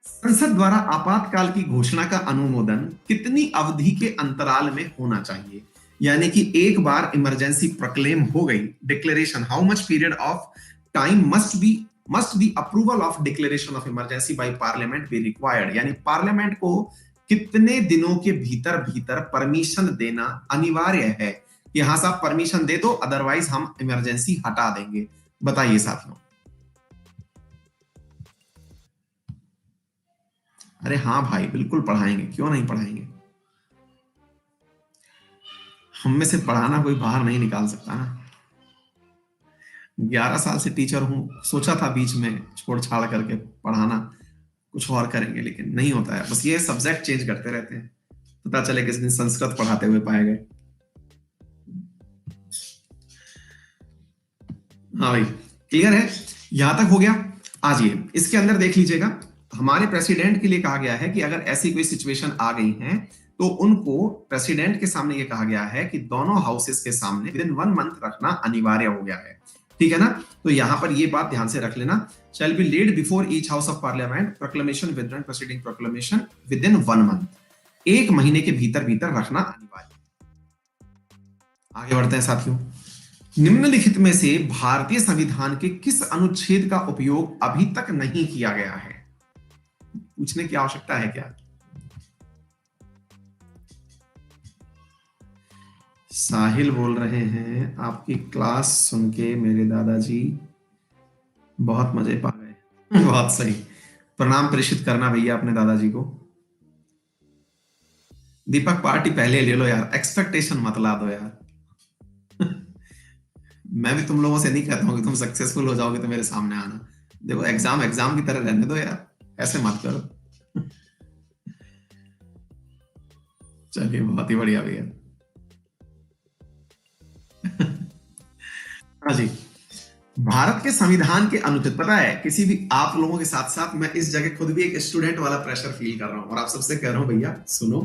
संसद द्वारा आपातकाल की घोषणा का अनुमोदन कितनी अवधि के अंतराल में होना चाहिए? यानी कि एक बार इमरजेंसी प्रोक्लेम हो गई, declaration, how much period of time must the approval of declaration of emergency by parliament be required, यानी पार्लियामेंट को कितने दिनों के भीतर भीतर परमिशन देना अनिवार्य है कि हाँ साहब परमिशन दे दो, अदरवाइज हम इमरजेंसी हटा देंगे। बताइए साथियों। अरे हाँ भाई, बिल्कुल पढ़ाएंगे, क्यों नहीं पढ़ाएंगे। हम में से पढ़ाना कोई बाहर नहीं निकाल सकता ना। 11 साल से टीचर हूं, सोचा था बीच में छोड़ छाड़ करके पढ़ाना कुछ और करेंगे, लेकिन नहीं होता है। बस ये सब्जेक्ट चेंज करते रहते हैं, पता चले किस दिन संस्कृत पढ़ाते हुए पाए गए। हाँ भाई, क्लियर है, यहां तक हो गया। आइए इसके अंदर देख लीजिएगा, हमारे प्रेसिडेंट के लिए कहा गया है कि अगर ऐसी कोई सिचुएशन आ गई है तो उनको प्रेसिडेंट के सामने ये कहा गया है कि दोनों हाउसेस के सामने विद इन 1 मंथ रखना अनिवार्य हो गया है। ठीक है ना, तो यहां पर ये बात ध्यान से रख लेना, shall be laid before each house of parliament proclamation with in proceeding proclamation with in 1 month, 1 महीने के भीतर भीतर रखना अनिवार्य। आगे बढ़ते हैं साथियों। निम्नलिखित में से भारतीय संविधान के किस अनुच्छेद का उपयोग अभी तक नहीं किया गया है? पूछने की आवश्यकता है क्या? साहिल बोल रहे हैं, आपकी क्लास सुन के मेरे दादाजी बहुत मजे पा गए। बहुत सही, प्रणाम प्रेषित करना भैया अपने दादाजी को। दीपक पार्टी पहले ले लो यार, एक्सपेक्टेशन मत ला दो यार। मैं भी तुम लोगों से नहीं कहता हूं कि तुम सक्सेसफुल हो जाओगे तो मेरे सामने आना। देखो एग्जाम एग्जाम की तरह रहने दो यार, ऐसे मत करो। चलिए बहुत ही बढ़िया भैया। हाँ जी, भारत के संविधान के अनुच्छेद, पता है किसी भी आप लोगों के साथ साथ मैं इस जगह खुद भी एक स्टूडेंट वाला प्रेशर फील कर रहा हूं और आप सबसे कह रहा हूं भैया सुनो,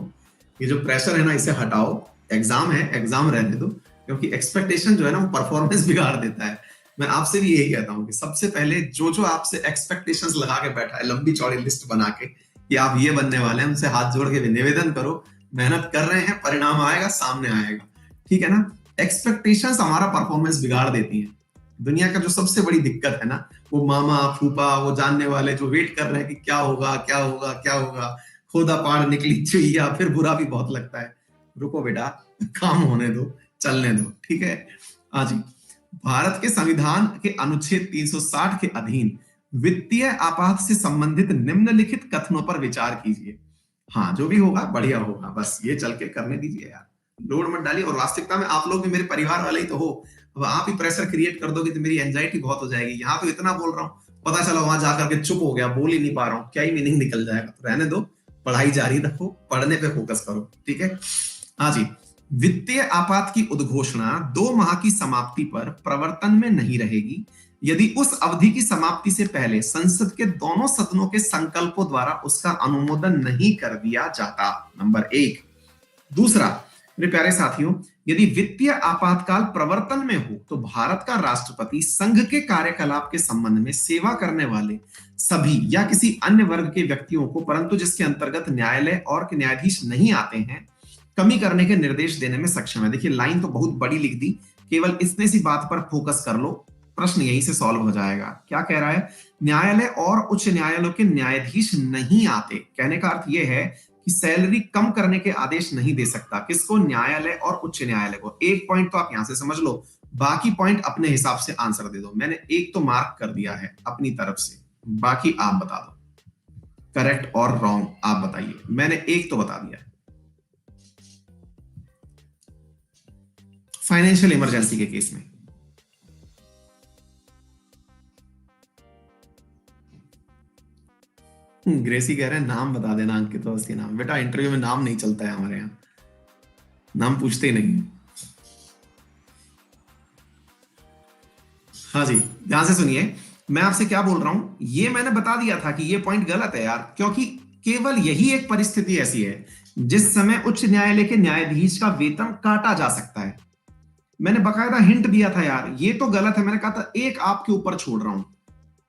ये जो प्रेशर है ना इसे हटाओ, एग्जाम है एग्जाम रहने दो, क्योंकि एक्सपेक्टेशन जो है ना वो परफॉर्मेंस बिगाड़ देता है। मैं आपसे भी यही कहता हूं कि सबसे पहले जो जो आपसे एक्सपेक्टेशंस लगा के बैठा है लंबी चौड़ी लिस्ट बना के कि आप ये बनने वाले हैं, उनसे हाथ जोड़ के निवेदन करो, मेहनत कर रहे हैं, परिणाम आएगा, सामने आएगा। ठीक है ना, एक्सपेक्टेशंस हमारा परफॉर्मेंस बिगाड़ देती हैं। दुनिया का जो सबसे बड़ी दिक्कत है ना, वो मामा फूफा वो जानने वाले जो वेट कर रहे हैं कि क्या होगा क्या होगा क्या होगा, खोदा पाड़ निकली चुईया, फिर बुरा भी बहुत लगता है। रुको बेटा, काम होने दो, चलने दो। ठीक है, हाँ जी, भारत के संविधान के अनुच्छेद 360 के अधीन वित्तीय आपात से संबंधित निम्नलिखित कथनों पर विचार कीजिए। हाँ, जो भी होगा बढ़िया होगा, बस ये चल के करने दीजिए यार, लोड मत डालिए। और वास्तविकता में आप लोग भी मेरे परिवार वाले ही तो हो, अब आप ही प्रेशर क्रिएट कर दोगे तो मेरी एंजाइटी बहुत हो जाएगी। यहाँ तो इतना बोल रहा हूँ, पता चला वहां जाकर के चुप हो गया, बोल ही नहीं पा रहा हूँ, क्या ही मीनिंग निकल जाएगा। तो रहने दो, पढ़ाई जारी रखो, पढ़ने पे फोकस करो। ठीक है, हाँ जी, वित्तीय आपात की उद्घोषणा 2 माह की समाप्ति पर प्रवर्तन में नहीं रहेगी यदि उस अवधि की समाप्ति से पहले संसद के दोनों सदनों के संकल्पों द्वारा उसका अनुमोदन नहीं कर दिया जाता। नंबर 1। दूसरा, मेरे प्यारे साथियों, यदि वित्तीय आपातकाल प्रवर्तन में हो तो भारत का राष्ट्रपति संघ के कार्यकलाप के संबंध में सेवा करने वाले सभी या किसी अन्य वर्ग के व्यक्तियों को, परंतु जिसके अंतर्गत न्यायालय और के न्यायाधीश नहीं आते हैं, कमी करने के निर्देश देने में सक्षम है। देखिए लाइन तो बहुत बड़ी लिख दी, केवल इतने सी बात पर फोकस कर लो, प्रश्न यहीं से सॉल्व हो जाएगा। क्या कह रहा है? न्यायालय और उच्च न्यायालयों के न्यायाधीश नहीं आते, कहने का अर्थ यह है कि सैलरी कम करने के आदेश नहीं दे सकता। किसको? न्यायालय और उच्च न्यायालय को। एक पॉइंट तो आप यहां से समझ लो, बाकी पॉइंट अपने हिसाब से आंसर दे दो। मैंने एक तो मार्क कर दिया है अपनी तरफ से, बाकी आप बता दो करेक्ट और रॉन्ग। आप बताइए, मैंने एक तो बता दिया फाइनेंशियल इमरजेंसी के केस में। ग्रेसी कह रहे हैं नाम बता देना अंकित तो उसके नाम। बेटा इंटरव्यू में नाम नहीं चलता है हमारे यहाँ, नाम पूछते ही नहीं। हाँ जी, ध्यान से सुनिए, मैं आपसे क्या बोल रहा हूं, ये मैंने बता दिया था कि ये पॉइंट गलत है यार, क्योंकि केवल यही एक परिस्थिति ऐसी है जिस समय उच्च न्यायालय के न्यायाधीश का वेतन काटा जा सकता है। मैंने बकायदा हिंट दिया था यार, ये तो गलत है। मैंने कहा था एक आपके ऊपर छोड़ रहा हूं,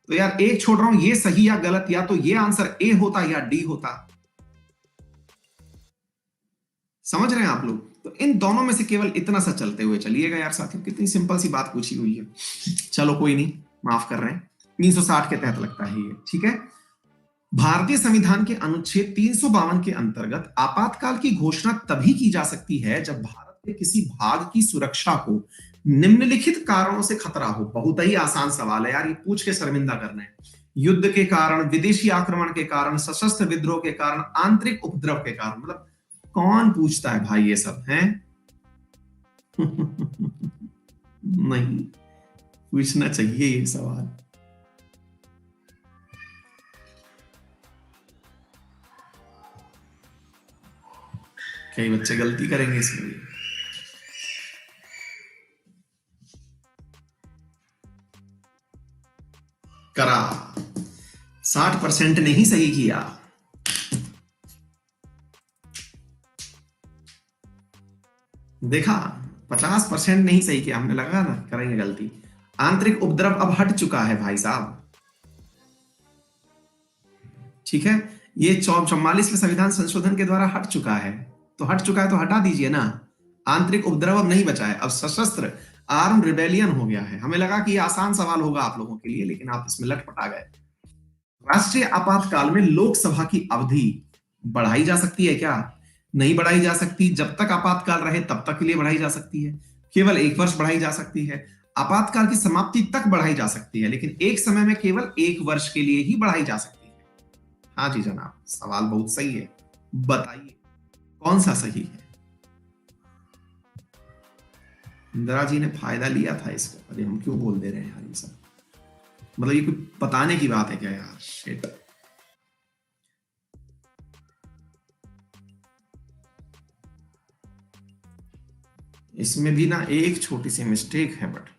तो यार एक छोड़ रहा हूं, ये सही या गलत, या तो ये आंसर ए होता या डी होता। समझ रहे हैं आप लोग? तो इन दोनों में से केवल इतना सा चलते हुए चलिएगा यार साथियों, कितनी सिंपल सी बात पूछी हुई है। चलो कोई नहीं, माफ कर रहे हैं, 360 के तहत लगता है ये, ठीक है। भारतीय संविधान के अनुच्छेद 352 के अंतर्गत आपातकाल की घोषणा तभी की जा सकती है जब भारत के किसी भाग की सुरक्षा को निम्नलिखित कारणों से खतरा हो। बहुत ही आसान सवाल है यार, ये पूछ के शर्मिंदा करना है। युद्ध के कारण, विदेशी आक्रमण के कारण, सशस्त्र विद्रोह के कारण, आंतरिक उपद्रव के कारण। मतलब कौन पूछता है भाई ये सब है? नहीं पूछना चाहिए ये सवाल। कई बच्चे गलती करेंगे इसमें। करा, 60% ने ही सही किया। देखा, 50% नहीं सही किया, हमने लगा ना करेंगे गलती। आंतरिक उपद्रव अब हट चुका है भाई साहब, ठीक है। ये 44वें संविधान संशोधन के द्वारा हट चुका है, तो हट चुका है तो हटा दीजिए ना। आंतरिक उपद्रव अब नहीं बचा है, अब सशस्त्र आर्म रिबेलियन हो गया है। हमें लगा कि ये आसान सवाल होगा आप लोगों के लिए, लेकिन आप इसमें लटपटा गए। राष्ट्रीय आपातकाल में लोकसभा की अवधि बढ़ाई जा सकती है क्या? नहीं बढ़ाई जा सकती। जब तक आपातकाल रहे तब तक के लिए बढ़ाई जा सकती है, केवल 1 वर्ष बढ़ाई जा सकती है। आपातकाल की समाप्ति तक बढ़ाई जा सकती है, लेकिन एक समय में केवल 1 वर्ष के लिए ही बढ़ाई जा सकती है। हाँ जी जनाब, सवाल बहुत सही है, बताइए कौन सा सही है? इंदिरा जी ने फायदा लिया था इसका। अरे हम क्यों बोल दे रहे हैं यार ये सब, मतलब ये कोई बताने की बात है क्या यार? शिट। इसमें भी ना एक छोटी सी मिस्टेक है, बट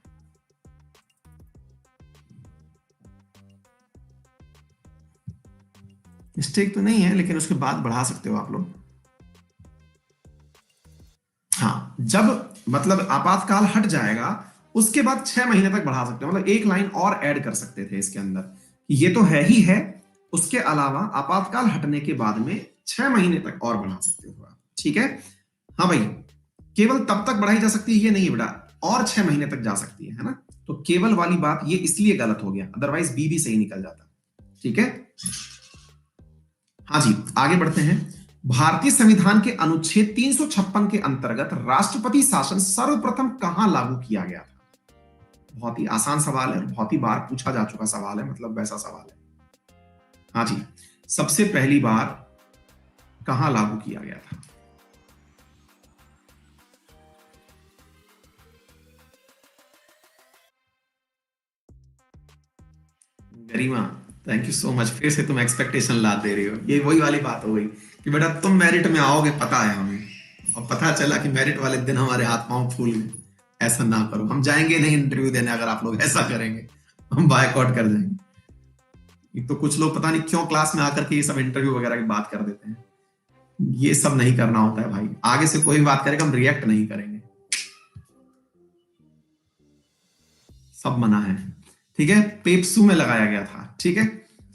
मिस्टेक तो नहीं है, लेकिन उसके बाद बढ़ा सकते हो आप लोग। हाँ, जब मतलब आपातकाल हट जाएगा उसके बाद 6 महीने तक बढ़ा सकते हो। मतलब एक लाइन और ऐड कर सकते थे इसके अंदर, ये तो है ही है, उसके अलावा आपातकाल हटने के बाद में 6 महीने तक और बढ़ा सकते हो आप, ठीक है। हाँ भाई, केवल तब तक बढ़ाई जा सकती है ये नहीं बेटा, और 6 महीने तक जा सकती है ना। तो केवल वाली बात ये इसलिए गलत हो गया, अदरवाइज बी भी सही निकल जाता, ठीक है। हाँ जी, आगे बढ़ते हैं। भारतीय संविधान के अनुच्छेद 356 के अंतर्गत राष्ट्रपति शासन सर्वप्रथम कहां लागू किया गया था? बहुत ही आसान सवाल है, बहुत ही बार पूछा जा चुका सवाल है, मतलब वैसा सवाल है। हाँ जी, सबसे पहली बार कहां लागू किया गया था? गरिमा, थैंक यू सो मच। फिर से तुम एक्सपेक्टेशन ला दे रही हो। ये वही वाली बात हो गई कि बेटा तुम मेरिट में आओगे, पता है हमें, और पता चला कि मेरिट वाले दिन हमारे हाथ पांव फूल गए। ऐसा ना करो, हम जाएंगे नहीं इंटरव्यू देने अगर आप लोग ऐसा करेंगे, हम बायकॉट कर जाएंगे। एक तो कुछ लोग पता नहीं क्यों क्लास में आकर के ये सब इंटरव्यू वगैरह की बात कर देते हैं। ये सब नहीं करना होता है भाई, आगे से कोई बात करेगा हम रिएक्ट नहीं करेंगे, सब मना है, ठीक है। पेप्सू में लगाया गया था, ठीक है।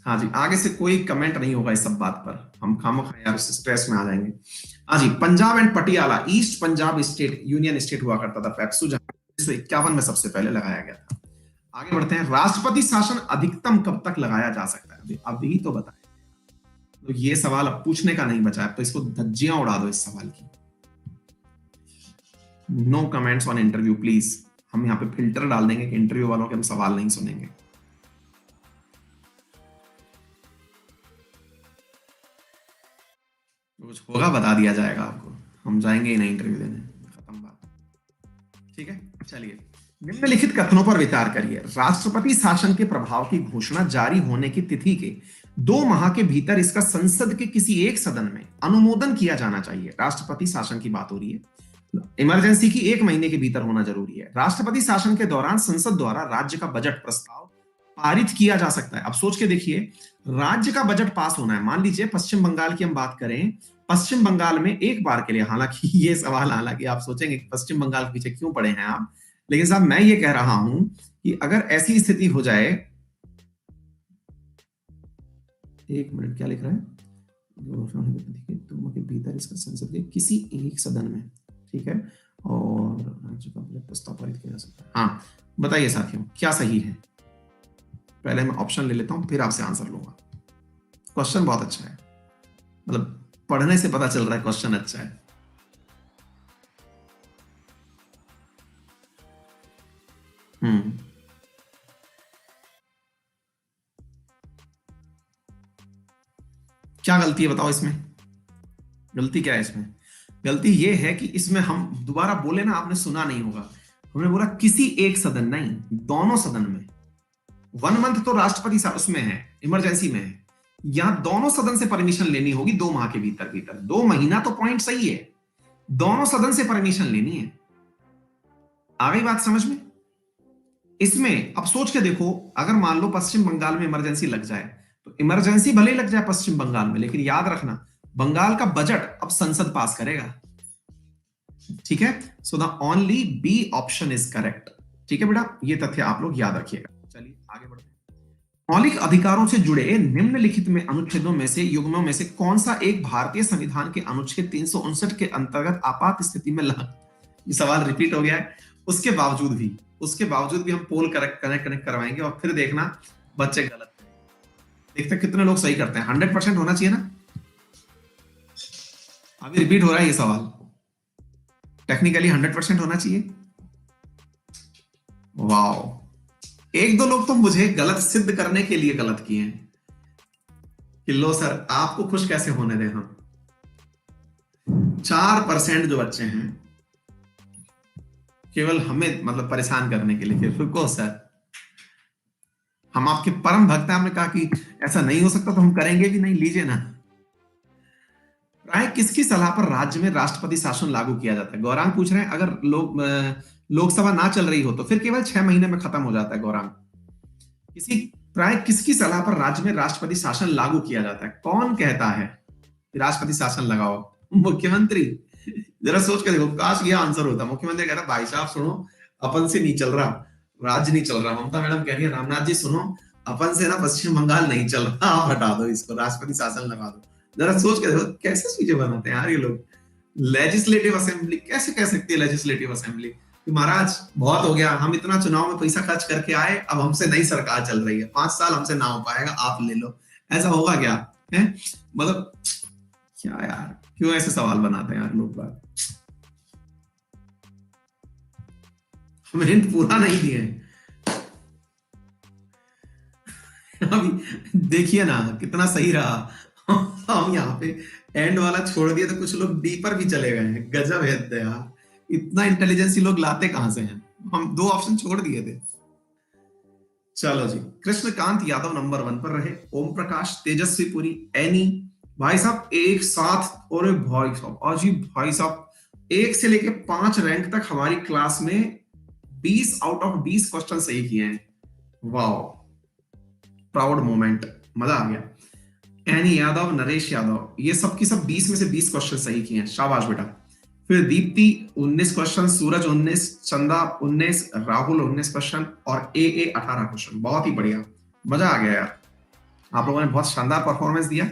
हाँ जी, आगे से कोई कमेंट नहीं होगा इस सब बात पर, हम खामोखा यार स्ट्रेस में आ जाएंगे। हाँ जी, Punjab and Patiala East Punjab State Union state हुआ करता था पेप्सू, जहां 1951 में सबसे पहले लगाया गया था। आगे बढ़ते हैं। राष्ट्रपति शासन अधिकतम कब तक लगाया जा सकता है? अभी तो बताया, तो ये सवाल अब पूछने का नहीं बचा है, तो इसको धज्जियां उड़ा दो इस सवाल की। No comments on interview please. हम यहाँ पे फिल्टर डाल देंगे कि इंटरव्यू वालों के हम सवाल नहीं सुनेंगे। कुछ होगा बता दिया जाएगा आपको, हम जाएंगे ही नहीं इंटरव्यू देने, खत्म बात। ठीक है, चलिए निम्नलिखित कथनों पर विचार करिए। राष्ट्रपति शासन के प्रभाव की घोषणा जारी होने की तिथि के 2 माह के भीतर इसका संसद के किसी एक सदन में अनुमोदन किया जाना चाहिए। राष्ट्रपति शासन की बात हो रही है, इमरजेंसी की 1 महीने के भीतर होना जरूरी है। राष्ट्रपति शासन के दौरान संसद द्वारा राज्य का बजट प्रस्ताव पारित किया जा सकता है। अब सोच के देखिए, राज्य का बजट पास होना है। मान लीजिए पश्चिम बंगाल की हम बात करें, पश्चिम बंगाल में एक बार के लिए, हालांकि ये सवाल, हालांकि आप सोचेंगे कि पश्चिम बंगाल के पीछे क्यों पड़े हैं आप, लेकिन साहब मैं ये कह रहा हूं कि अगर ऐसी स्थिति हो जाए, 1 मिनट, क्या लिख रहा है, 2 माह के भीतर इसका संसद के किसी एक सदन में, ठीक है, और राज्य का बजट प्रस्ताव पारित किया जा सकता है। हाँ, बताइए साथियों क्या सही है? पहले मैं ऑप्शन ले लेता हूं, फिर आपसे आंसर लूंगा। क्वेश्चन बहुत अच्छा है, मतलब पढ़ने से पता चल रहा है क्वेश्चन अच्छा है। क्या गलती है बताओ इसमें? गलती क्या है इसमें? गलती ये है कि इसमें हम दोबारा बोले ना, आपने सुना नहीं होगा, हमने बोला किसी एक सदन नहीं, दोनों सदन में। 1 मंथ तो राष्ट्रपति उसमें है, इमरजेंसी में है, यहां दोनों सदन से परमिशन लेनी होगी 2 माह के भीतर भीतर। 2 महीना तो पॉइंट सही है, दोनों सदन से परमिशन लेनी है। आ गई बात समझ में? इसमें अब सोच के देखो, अगर मान लो पश्चिम बंगाल में इमरजेंसी लग जाए, तो इमरजेंसी भले ही लग जाए पश्चिम बंगाल में, लेकिन याद रखना बंगाल का बजट अब संसद पास करेगा। ठीक है, so the only B option is correct. ठीक है बेटा, ये तथ्य आप लोग याद रखिएगा। चलिए आगे बढ़ते हैं। मौलिक अधिकारों से जुड़े निम्नलिखित में अनुच्छेदों में से, युग्मों में से कौन सा एक भारतीय संविधान के अनुच्छेद 359 के अंतर्गत आपात स्थिति में ये सवाल रिपीट हो गया है, उसके बावजूद भी हम पोल कनेक्ट करवाएंगे और फिर देखना बच्चे गलत देखते कितने लोग सही करते हैं। 100% होना चाहिए ना? अभी रिपीट हो रहा है ये सवाल, टेक्निकली 100% होना चाहिए। वाओ, 1-2 लोग तो मुझे गलत सिद्ध करने के लिए गलत किए हैं कि लो सर आपको खुश कैसे होने दें हम। 4% जो बच्चे हैं केवल हमें मतलब परेशान करने के लिए कि रुको सर, हम आपके परम भक्त हैं, हमने कहा कि ऐसा नहीं हो सकता तो हम करेंगे भी नहीं, लीजिए ना। राय किसकी सलाह पर राज्य में राष्ट्रपति शासन लागू किया जाता है? गौरांग पूछ रहे हैं, अगर लोकसभा ना चल रही हो तो फिर केवल 6 महीने में खत्म हो जाता है। गौरांग, प्राय किसकी सलाह पर राज्य में राष्ट्रपति शासन लागू किया जाता है? कौन कहता है राष्ट्रपति शासन लगाओ? मुख्यमंत्री। जरा सोच के देखो, काश ये आंसर होता। मुख्यमंत्री कहता भाई साहब सुनो, अपन से नहीं चल रहा, राज्य नहीं चल रहा। ममता मैडम कह रही है रामनाथ जी सुनो, अपन से ना पश्चिम बंगाल नहीं चल रहा, आप हटा दो इसको, राष्ट्रपति शासन लगा दो। जरा सोच के देखो कैसे चीजें बनाते हैं यार ये लोग। लेजिस्लेटिव असेंबली कैसे कह सकती है? लेजिस्लेटिव असेंबली कि महाराज बहुत हो गया, हम इतना चुनाव में पैसा खर्च करके आए, अब हमसे नई सरकार चल रही है, 5 साल हमसे ना हो पाएगा, आप ले लो। ऐसा होगा क्या है? मतलब क्या यार, क्यों ऐसे सवाल बनाते हैं यार लोग बात? हमें हिंट पूरा नहीं दिए। अभी देखिए ना कितना सही रहा। हम यहाँ पे एंड वाला छोड़ दिए तो कुछ लोग डीपर भी चले गए हैं। गजब है यार, इतना इंटेलिजेंस लोग लाते कहां से हैं? हम 2 ऑप्शन छोड़ दिए थे। चलो जी, कृष्णकांत यादव नंबर 1 पर रहे, ओम प्रकाश, तेजस्वी पुरी, एनी भाई साहब एक साथ। और भाई साहब आज ही भाई साहब 1 से लेके 5 रैंक तक हमारी क्लास में 20 आउट ऑफ 20 क्वेश्चन सही किए हैं। वाओ, प्राउड मोमेंट, मजा आ गया। एनी यादव, नरेश यादव, ये सब की सब 20 में से 20 क्वेश्चन सही किए हैं, शाबाश बेटा। फिर दीप्ति 19 क्वेश्चन, सूरज 19, चंदा 19, राहुल 19 क्वेश्चन और ए 18 क्वेश्चन। बहुत ही बढ़िया, मजा आ गया यार, आप लोगों ने बहुत शानदार परफॉर्मेंस दिया,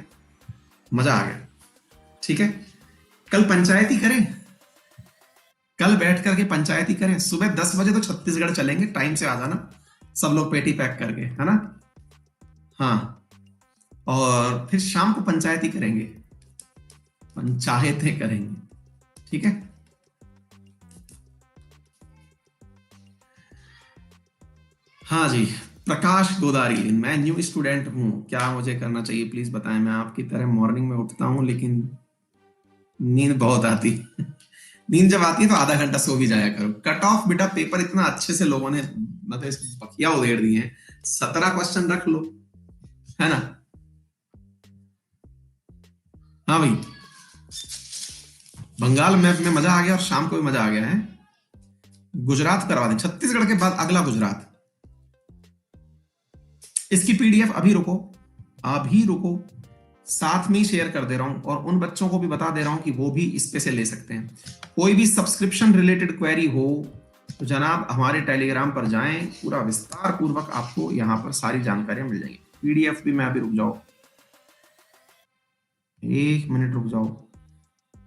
मजा आ गया। ठीक है, कल पंचायती करें, कल बैठ करके पंचायती करें। सुबह 10 बजे तो छत्तीसगढ़ चलेंगे, टाइम से आ जाना सब लोग पेटी पैक करके, है ना? हाँ, और फिर शाम को पंचायती करेंगे, पंचायतें करेंगे। ठीक है, हाँ जी, प्रकाश गोदारी, मैं न्यू स्टूडेंट हूँ, क्या मुझे करना चाहिए प्लीज बताएं। मैं आपकी तरह मॉर्निंग में उठता हूँ लेकिन नींद बहुत आती। नींद जब आती है तो आधा घंटा सो भी जाया करो। कट ऑफ बेटा, पेपर इतना अच्छे से लोगों ने मतलब इस बखिया उधेड़ दिए हैं, 17 क्वेश्चन रख लो, है ना। हाँ भाई, बंगाल मैप में मजा आ गया और शाम को भी मजा आ गया है। गुजरात करवा दें, छत्तीसगढ़ के बाद अगला गुजरात। इसकी पीडीएफ अभी रुको, अभी रुको, साथ में ही शेयर कर दे रहा हूं और उन बच्चों को भी बता दे रहा हूं कि वो भी इस पे से ले सकते हैं। कोई भी सब्सक्रिप्शन रिलेटेड क्वेरी हो तो जनाब हमारे टेलीग्राम पर जाएं, पूरा विस्तार पूर्वक आपको यहां पर सारी जानकारियां मिल जाएंगी। पीडीएफ भी मैं अभी, रुक जाओ 1 मिनट, रुक जाओ,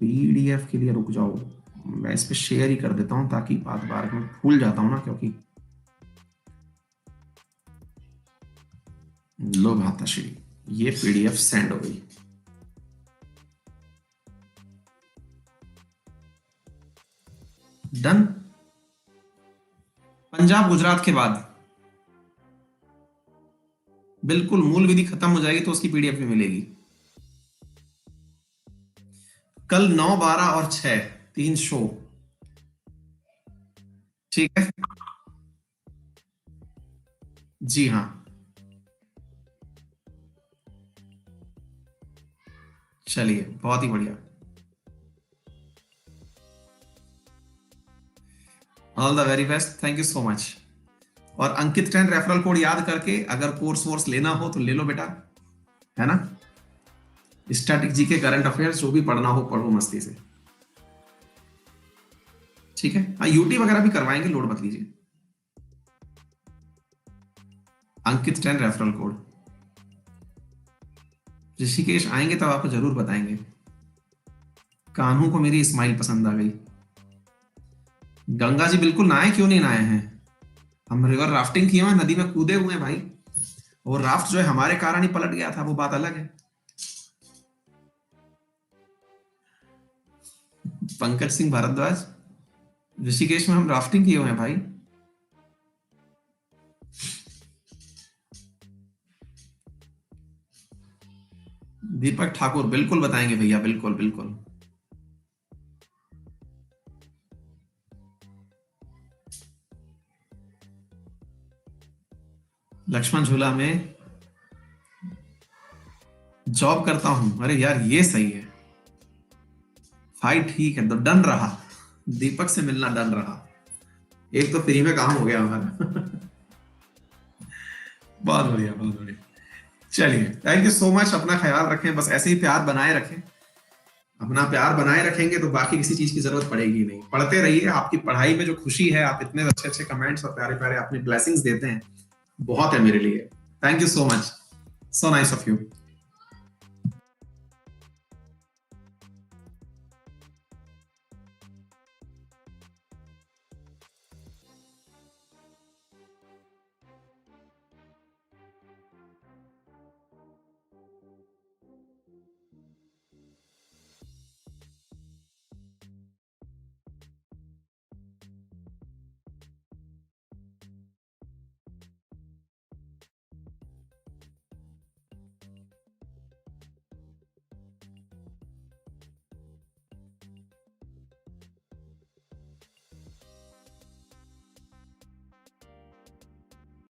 पीडीएफ के लिए रुक जाओ, मैं इस पे शेयर ही कर देता हूं ताकि बात बार में भूल जाता हूं ना, क्योंकि लो भाताश्री, ये पीडीएफ सेंड हो गई। डन। पंजाब गुजरात के बाद बिल्कुल मूल विधि खत्म हो जाएगी तो उसकी पीडीएफ भी मिलेगी। कल 9, 12 और 6 3 शो, ठीक है। जी हाँ, चलिए बहुत ही बढ़िया। All the very best, thank you so much. और अंकित 10 रेफरल कोड याद करके अगर कोर्स वोर्स लेना हो तो ले लो बेटा, है ना। स्टैटिक जीके, करंट अफेयर्स, जो भी पढ़ना हो पढ़ो मस्ती से, ठीक है। हाँ, यूटी वगैरह भी करवाएंगे, लोड मत लीजिए। अंकित 10 रेफरल कोड। ऋषिकेश आएंगे तब आपको जरूर बताएंगे। कान्हू को मेरी स्माइल पसंद आ गई। गंगा जी बिल्कुल नहाए, क्यों नहीं नहाए हैं, हम रिवर राफ्टिंग किए हुए, नदी में कूदे हुए हैं भाई। और राफ्ट जो है हमारे कारण ही पलट गया था, वो बात अलग है। पंकज सिंह भारद्वाज, ऋषिकेश में हम राफ्टिंग किए हुए हैं भाई। दीपक ठाकुर, बिल्कुल बताएंगे भैया, बिल्कुल बिल्कुल। लक्ष्मण झूला में जॉब करता हूं, अरे यार ये सही है। फाइट ठीक है, तो डन रहा, दीपक से मिलना डन रहा, एक तो फ्री में काम हो गया हमारा। बहुत बढ़िया, बहुत बढ़िया। चलिए, थैंक यू सो मच, अपना ख्याल रखें, बस ऐसे ही प्यार बनाए रखें। अपना प्यार बनाए रखेंगे तो बाकी किसी चीज की जरूरत पड़ेगी नहीं। पढ़ते रहिए, आपकी पढ़ाई में जो खुशी है, आप इतने अच्छे अच्छे कमेंट्स और प्यारे प्यारे अपने ब्लेसिंग्स देते हैं, बहुत है मेरे लिए। Thank you so much, so nice of you.